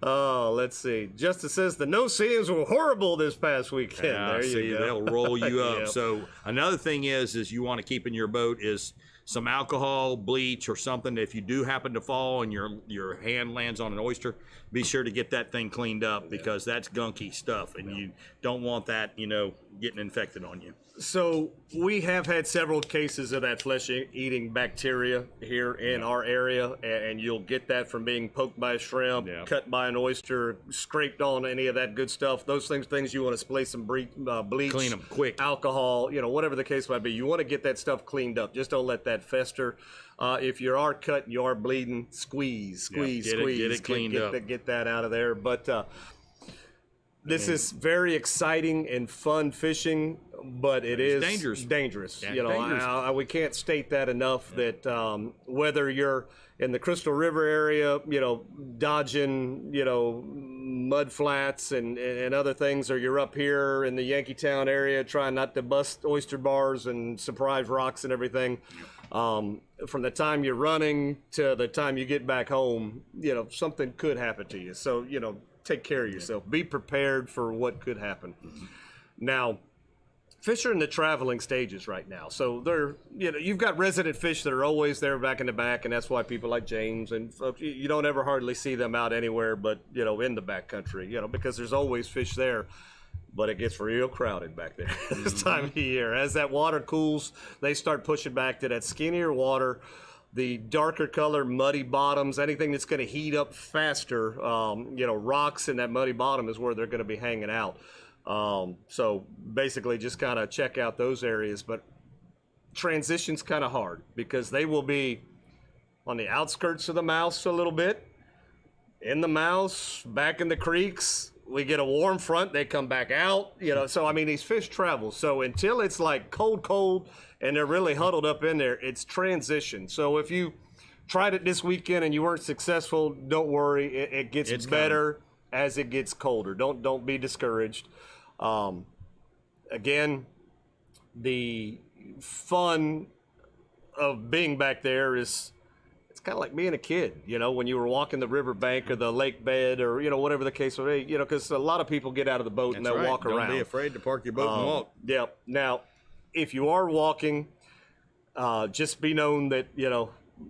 Oh, let's see. Justice says the no-seeings were horrible this past weekend. There you See, go. they'll roll you up. Yep. So another thing is you want to keep in your boat is some alcohol, bleach, or something. If you do happen to fall and your hand lands on an oyster, be sure to get that thing cleaned up because that's gunky stuff, and you don't want that, getting infected on you. So we have had several cases of that flesh-eating bacteria here in our area, and you'll get that from being poked by a shrimp, Yeah. cut by an oyster, scraped on any of that good stuff. Those things you want to spray some bleach, Clean 'em quick. alcohol, whatever the case might be. You want to get that stuff cleaned up. Just don't let that fester. If you are cut, you are bleeding, squeeze, Get it cleaned up. Get that out of there. But this is very exciting and fun fishing, but it is dangerous. Yeah, You know, dangerous. we can't state that enough. That whether you're in the Crystal River area, dodging, mud flats and other things, or you're up here in the Yankeetown area trying not to bust oyster bars and surprise rocks and everything. From the time you're running to the time you get back home, something could happen to you. So, take care of yourself. Be prepared for what could happen. Now, fish are in the traveling stages right now. So they're, you've got resident fish that are always there back in the back, and that's why people like James and folks, you don't ever hardly see them out anywhere but, in the backcountry, because there's always fish there. But it gets real crowded back there this time of year. As that water cools, they start pushing back to that skinnier water, the darker color, muddy bottoms, anything that's going to heat up faster. Rocks in that muddy bottom is where they're going to be hanging out. So basically just kind of check out those areas. But transition's kind of hard because they will be on the outskirts of the mouths a little bit, in the mouths, back in the creeks. We get a warm front, they come back out, So, I mean, these fish travel. So until it's like cold, and they're really huddled up in there, it's transition. So if you tried it this weekend and you weren't successful, don't worry. It gets better as it gets colder. Don't be discouraged. Again, the fun of being back there is, it's kind of like being a kid, when you were walking the riverbank or the lake bed or, whatever the case may be, because a lot of people get out of the boat and they'll walk around. Don't be afraid to park your boat and walk. Yep. Now, if you are walking, just be known that,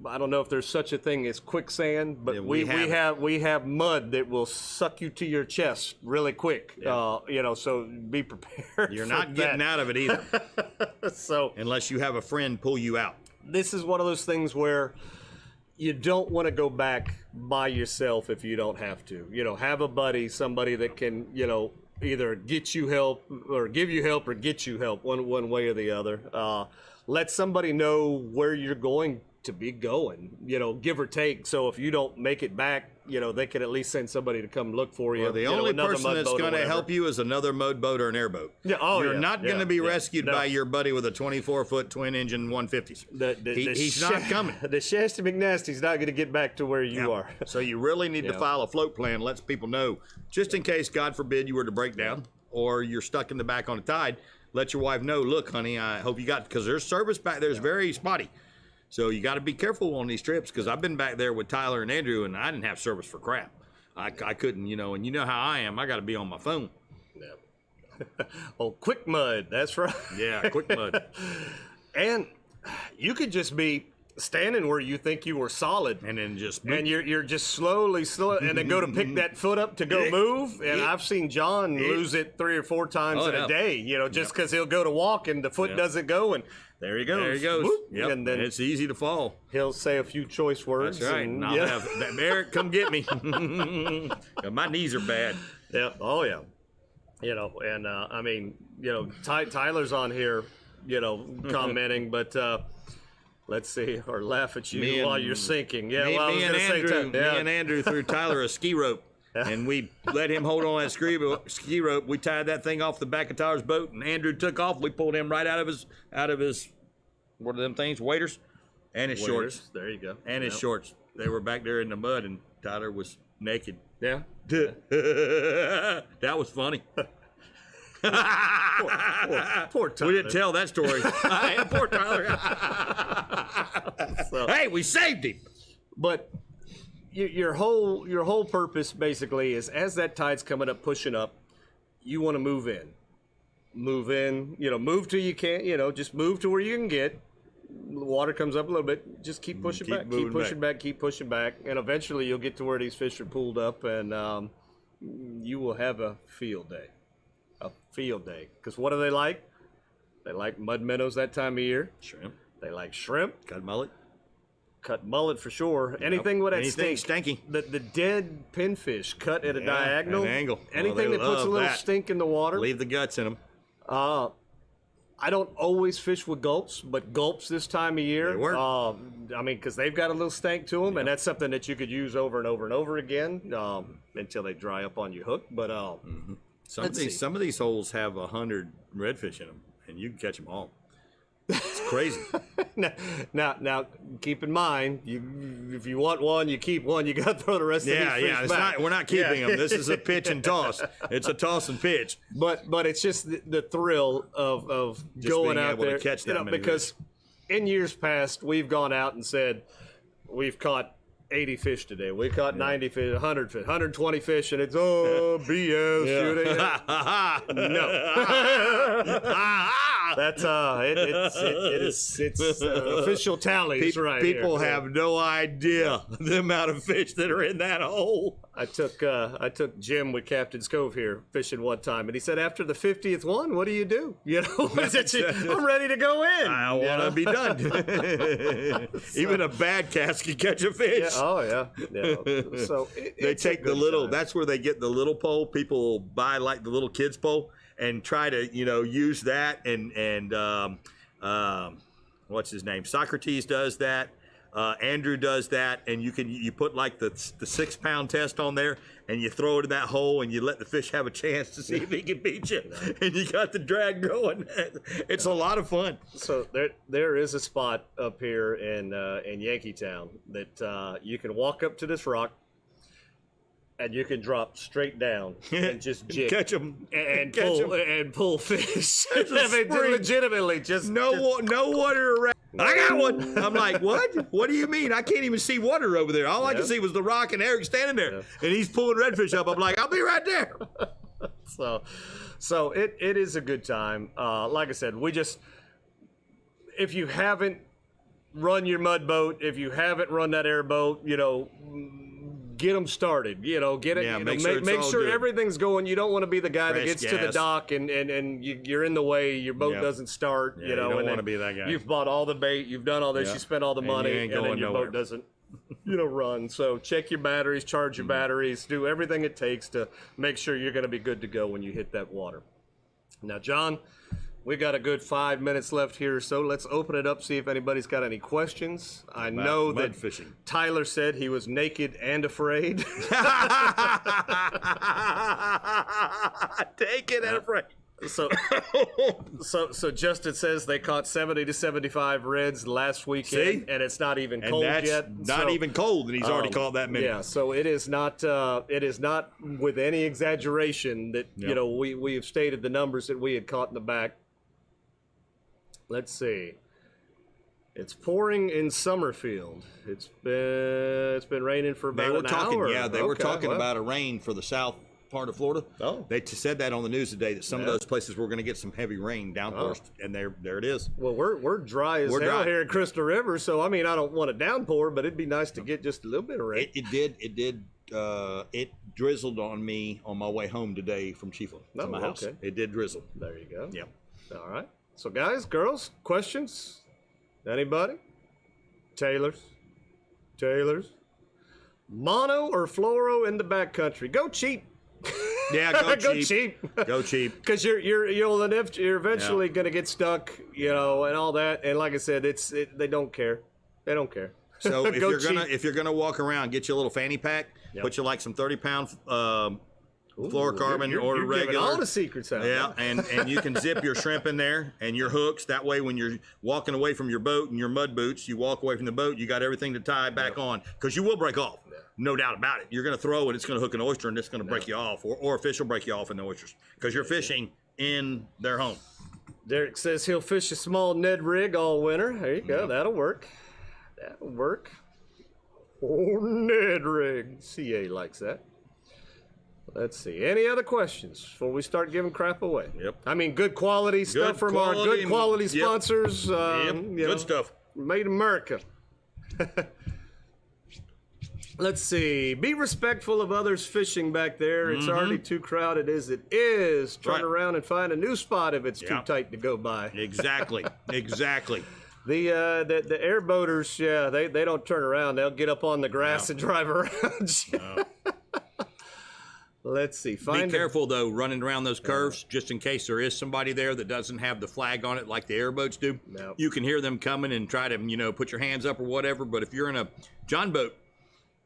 I don't know if there's such a thing as quicksand, but we have mud that will suck you to your chest really quick. Yeah. So be prepared. You're not getting out of it either. So unless you have a friend pull you out. This is one of those things where you don't want to go back by yourself if you don't have to. Have a buddy, somebody that can, either get you help or give you help or get you help one way or the other. Let somebody know where you're going to be going, give or take. So if you don't make it back, they can at least send somebody to come look for you. Well, the only person that's going to help you is another mud boat or an airboat. Yeah, You're not going to be rescued by your buddy with a 24-foot twin-engine 150s. He's not coming. The Shasta McNasty's not going to get back to where you are. So you really need to file a float plan, lets people know, just in case, God forbid, you were to break down or you're stuck in the back on a tide, let your wife know, look, honey, I hope you got, because there's service back there is very spotty. So you got to be careful on these trips, because I've been back there with Tyler and Andrew, and I didn't have service for crap. I couldn't, and you know how I am. I got to be on my phone. Yeah. Oh, quick mud. That's right. Yeah, quick mud. And you could just be standing where you think you were solid, And then just and you're just slowly, and then go to pick that foot up to go move. And I've seen John lose it 3 or 4 times in a day, you know, just because he'll go to walk and the foot doesn't go, and there he goes. There he goes. Whoop. Yep. And then it's easy to fall. he'll say a few choice words. That's right. And, And I'll have that, Eric, come get me. My knees are bad. Yeah. Oh, yeah. You know, and I mean, you know, Tyler's on here, you know, commenting, but let's see, or laugh at you while you're sinking. Yeah, well, I was going to say, me and Andrew threw Tyler a ski rope, and we let him hold on that ski rope. We tied that thing off the back of Tyler's boat, and Andrew took off. We pulled him right out of his what are them things? Waders, and his shorts. There you go. And his shorts. They were back there in the mud, and Tyler was naked. Yeah. That was funny. Poor Tyler. We didn't tell that story. Poor Tyler. Hey, we saved him. But your whole purpose basically is, as that tide's coming up, pushing up, you want to move in, you know, move till you can't, you know, just move to where you can get. The water comes up a little bit, just keep pushing back, keep pushing back, and eventually you'll get to where these fish are pulled up, and you will have a field day. Because what do they like? They like mud minnows that time of year. Shrimp. They like shrimp. Cut mullet. Cut mullet for sure. Anything with that Anything stink. stinky. The dead pinfish cut at a diagonal. An angle. Anything that puts a little stink in the water. Leave the guts in them. I don't always fish with gulps, but gulps this time of year. They work. I mean, because they've got a little stank to them, and that's something that you could use over and over and over again until they dry up on your hook. But Some of these holes have 100 redfish in them, and you can catch them all. It's crazy. now, keep in mind, if you want one, you keep one. You got to throw the rest of these fish back. We're not keeping them. This is a pitch and toss. It's a toss and pitch. But it's just the thrill of Just going being out able there, to catch that many because in years past we've gone out and said we've caught 80 fish today. We caught 90 fish, 100 fish, 120 fish, and it's BS shooting. No. That's it's official tallies right People here. have no idea the amount of fish that are in that hole. I took Jim with Captain's Cove here fishing one time, and he said, after the 50th one, what do? You know, I'm ready to go in. I want to be done. Even a bad cast can catch a fish. Yeah, oh yeah. So they take the little. time. That's where they get the little pole. People buy like the little kids pole and try to use that. And what's his name? Socrates does that. Andrew does that, and you put like the 6-pound test on there, and you throw it in that hole, and you let the fish have a chance to see if he can beat you, and you got the drag going. It's a lot of fun. So there is a spot up here in Yankeetown that you can walk up to this rock, and you can drop straight down and just jig, catch them and pull fish. I mean, legitimately, just no water around. I got one. I'm like, what? What do you mean? I can't even see water over there. All I could see was the rock and Eric standing there, and he's pulling redfish up. I'm like, I'll be right there. So it is a good time. Like I said, if you haven't run your mud boat, if you haven't run that airboat, get them started. Get it. Yeah, make make sure good. Everything's going. You don't want to be the guy Fresh that gets to gas. the dock and you're in the way. Your boat doesn't start. Yeah, you don't and want to then be that guy. You've bought all the bait. You've done all this. Yeah. You spent all the And you money, ain't and then going your nowhere. boat doesn't. Run. So check your batteries, charge your batteries, do everything it takes to make sure you're going to be good to go when you hit that water. Now, John, we got a good 5 minutes left here, so let's open it up, see if anybody's got any questions. I know that fishing. Tyler said he was naked and afraid. Take it and afraid. So Justin says they caught 70 to 75 reds last weekend, See? and it's not even And cold that's yet. not even cold, and he's already caught that many. Yeah, so it is not with any exaggeration that we have stated the numbers that we had caught in the back. Let's see. It's pouring in Summerfield. It's been raining for about an hour. They were talking about a rain for the part of Florida. Oh. They said that on the news today that some of those places were going to get some heavy rain downpours, and there it is. Well, we're dry as hell here in Crystal River, so I mean I don't want a downpour, but it'd be nice to get just a little bit of rain. It drizzled on me on my way home today from Chiefland to my house. Okay. It did drizzle. There you go. Yep. All right. So guys, girls, questions? Anybody? Tailors? Mono or fluoro in the backcountry? Go cheap. Yeah, go cheap. Go cheap. Go cheap. Because you're eventually gonna get stuck, you know, and all that. And like I said, they don't care. They don't care. So Go if you're gonna walk around, get you a little fanny pack. Yep. Put you like some 30-pound fluorocarbon or you're regular. giving all the secrets out. Yeah, and you can zip your shrimp in there and your hooks. That way, when you're walking away from your boat and your mud boots, you walk away from the boat, you got everything to tie back on, because you will break off. No doubt about it. You're going to throw it, it's going to hook an oyster, and it's going to break you off, or a fish will break you off in the oysters, because you're fishing in their home. Derek says he'll fish a small Ned rig all winter. There you go. That'll work. That'll work. Oh, Ned rig. CA likes that. Let's see. Any other questions before we start giving crap away? Yep. I mean, good quality stuff from our good quality sponsors. Good stuff. Made in America. Let's see. Be respectful of others fishing back there. It's already too crowded as it is. Turn around and find a new spot if it's too tight to go by. Exactly. Exactly. The airboaters, they don't turn around. They'll get up on the grass and drive around. Let's see. Be careful, though, running around those curves, just in case there is somebody there that doesn't have the flag on it like the airboats do. No. You can hear them coming and try to, put your hands up or whatever. But if you're in a John boat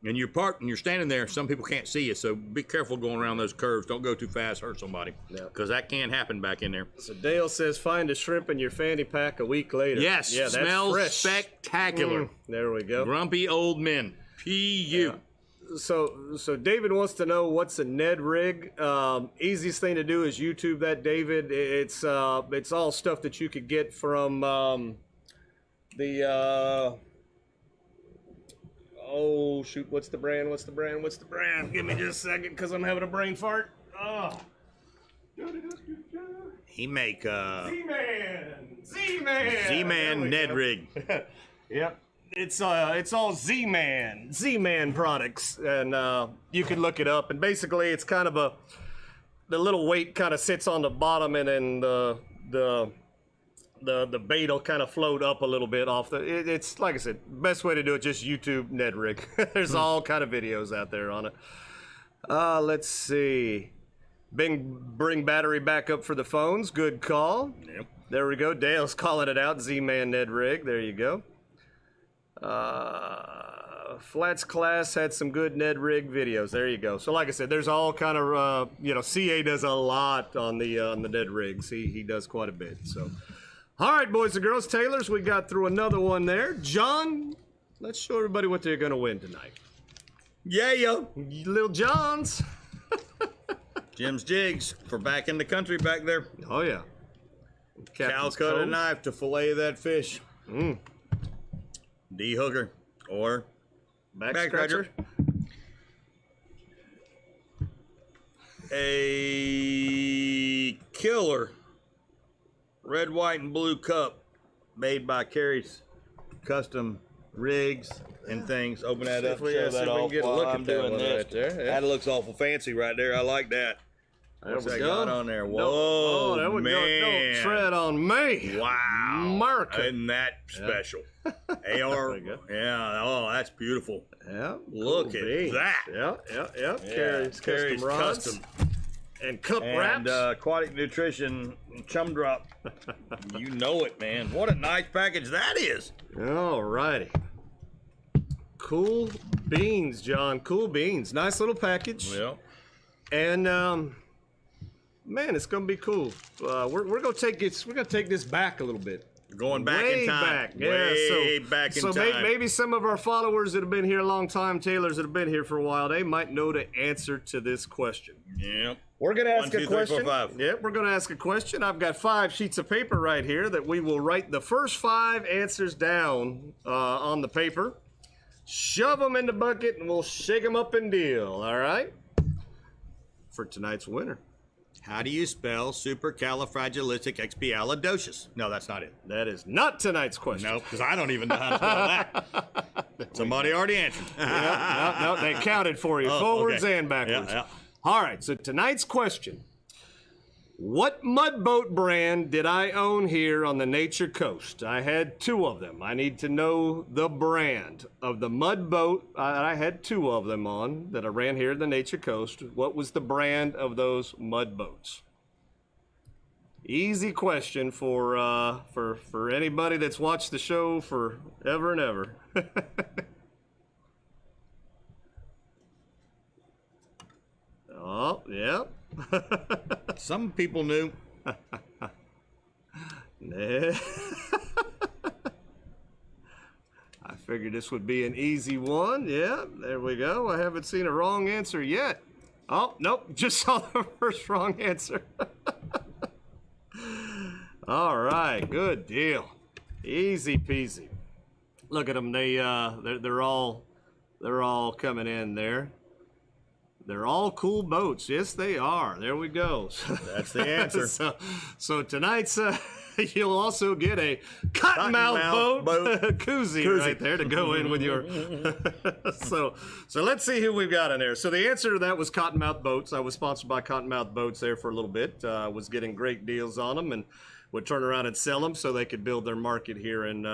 and you're parked and you're standing there, some people can't see you. So be careful going around those curves. Don't go too fast, hurt somebody. Because that can happen back in there. So Dale says find a shrimp in your fanny pack a week later. Yes, smells fresh. spectacular. There we go. Grumpy old men. P.U. Yeah. So David wants to know what's a Ned rig. Easiest thing to do is YouTube that, David. It's all stuff that you could get from oh shoot, what's the brand? Give me just a second, because I'm having a brain fart. Oh. He make Z-Man Ned rig. Yep. It's all Z-Man products, and you can look it up. And basically, it's kind of the little weight kind of sits on the bottom, and then the bait will kind of float up a little bit off it's like I said, best way to do it, just YouTube Ned rig. There's all kind of videos out there on it. Let's see. Bring battery back up for the phones. Good call. Yep. There we go. Dale's calling it out. Z-Man Ned rig. There you go. Flats class had some good Ned rig videos. There you go. So like I said, there's all kind of CA does a lot on the Ned rigs. He does quite a bit. So, all right, boys and girls, Tailors, we got through another one there. John, let's show everybody what they're gonna win tonight. Yeah. Little Johns. Jim's Jigs for back in the country back there. Oh yeah. Calcutta knife to fillet that fish. D-hooker or back scratcher. A killer red, white, and blue cup made by Karrie's Custom Rigs and things. Open that up. Show that off while I'm doing this. Right there. Yeah. That looks awful fancy right there. I like that. What's that got on there? Whoa, that would man. Don't tread on me. Wow. America. Isn't that special? AR. Yeah. Oh, that's beautiful. Yeah. Look at that. Yeah. Karrie's custom rods. Custom. And cup And wraps. Aquatic Nutrition Chum Drop. You know it, man. What a nice package that is. All righty. Cool beans, John. Cool beans. Nice little package. Yeah. And man, it's gonna be cool. We're gonna take this. We're gonna take this back a little bit. Going back in time. Back. Way back in time. So maybe some of our followers that have been here a long time, Tailors that have been here for a while, they might know the answer to this question. Yep. We're gonna ask a question. 1, 2, 3, 4, 5. Yep, we're gonna ask a question. I've got 5 sheets of paper right here that we will write the first 5 answers down on the paper. Shove them in the bucket and we'll shake them up and deal. All right. for tonight's winner. How do you spell supercalifragilisticexpialidocious? No, that's not it. That is not tonight's question. No, because I don't even know how to spell that. Somebody already answered. No, they counted for you, forwards okay. and backwards. Yeah. All right, so tonight's question. What mud boat brand did I own here on the Nature Coast? I had 2 of them. I need to know the brand of the mud boat. I had 2 of them on that I ran here at the Nature Coast. What was the brand of those mud boats? Easy question for anybody that's watched the show for ever and ever. Oh, yep. Some people knew. Nah. I figured this would be an easy one. Yeah, there we go. I haven't seen a wrong answer yet. Oh, nope, just saw the first wrong answer. All right, good deal. Easy peasy. Look at them. They're all coming in there. They're all cool boats. Yes, they are. There we go. That's the answer. so tonight's you'll also get a cottonmouth boat koozie right there to go in with your. so let's see who we've got in there. So the answer to that was cottonmouth boats. I was sponsored by Cottonmouth Boats there for a little bit. Was getting great deals on them and would turn around and sell them so they could build their market here in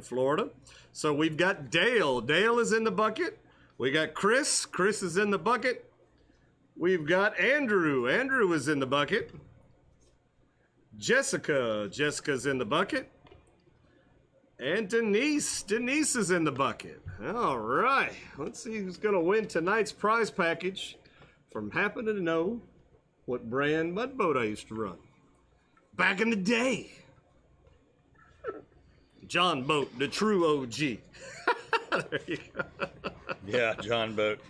Florida. So we've got Dale. Dale is in the bucket. We got Chris. Chris is in the bucket. We've got Andrew. Andrew is in the bucket. Jessica. Jessica's in the bucket. And Denise. Denise is in the bucket. All right. Let's see who's going to win tonight's prize package from happening to know what brand mud boat I used to run back in the day. John Boat, the true OG. There you go. Yeah, John Boat.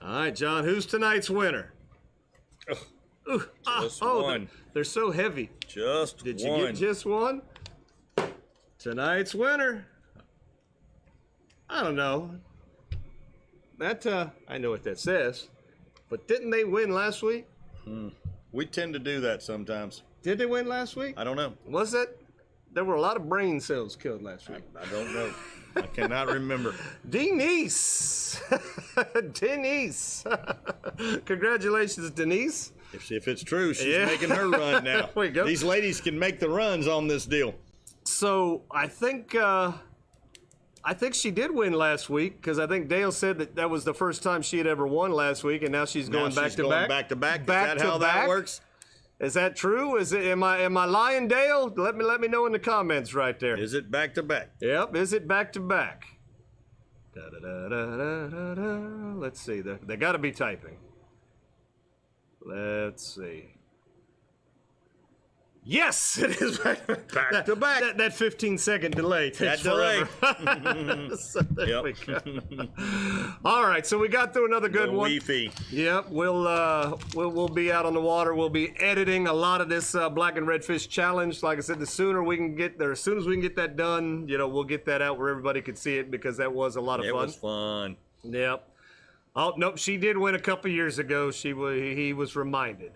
All right, John, who's tonight's winner? Just one. They're so heavy. Just Did one. you get just one? Tonight's winner. I don't know. That I know what that says. But didn't they win last week? We tend to do that sometimes. Did they win last week? I don't know. Was it? There were a lot of brain cells killed last week. I don't know. I cannot remember. Denise. Denise. Congratulations, Denise. If it's true, she's making her run now. There we go. These ladies can make the runs on this deal. So I think she did win last week because I think Dale said that was the first time she had ever won last week, and now she's going back to back. Back to back. Is Back that to how back? that works? Is that true? Am I lying, Dale? Let me know in the comments right there. Is it back to back? Yep. Is it back to back? Da-da-da-da-da-da-da. Let's see. They got to be typing. Let's see. Yes, it is back to back. That 15-second delay takes forever. So there we go. All right, so we got through another good one. Weefy. Yep, we'll be out on the water. We'll be editing a lot of this black and redfish challenge. Like I said, the sooner we can get there, as soon as we can get that done, we'll get that out where everybody can see it because that was a lot of fun. It was fun. Yep. Oh, nope, she did win a couple years ago. He was reminded.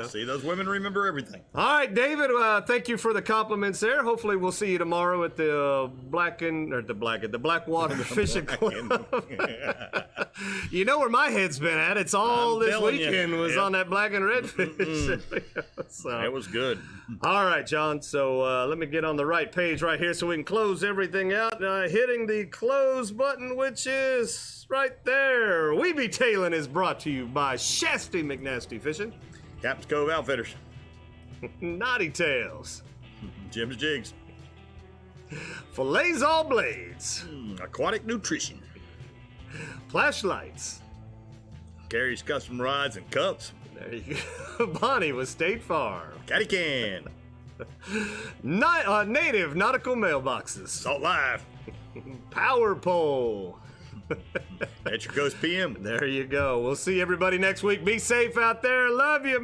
See, those women remember everything. All right, David, thank you for the compliments there. Hopefully we'll see you tomorrow at the Blackwater Fishing Club. You know where my head's been at. It's all this weekend was on that black and redfish. So, it was good. all right, John. So let me get on the right page right here so we can close everything out. Hitting the close button, which is right there. We Be Tailin' is brought to you by Shasty McNasty Fishing, Capt Cove Outfitters. Knotty Tails, Jim's Jigs. Filletzall Blades, Aquatic Nutrition. Plash Lights. Karrie's Custom Rides and Cups. There you go. Bonnie with State Farm. Caddycan. Native Nautical Mailboxes. Salt Life. Power Pole. At your Coast PM. There you go. We'll see everybody next week. Be safe out there. Love you.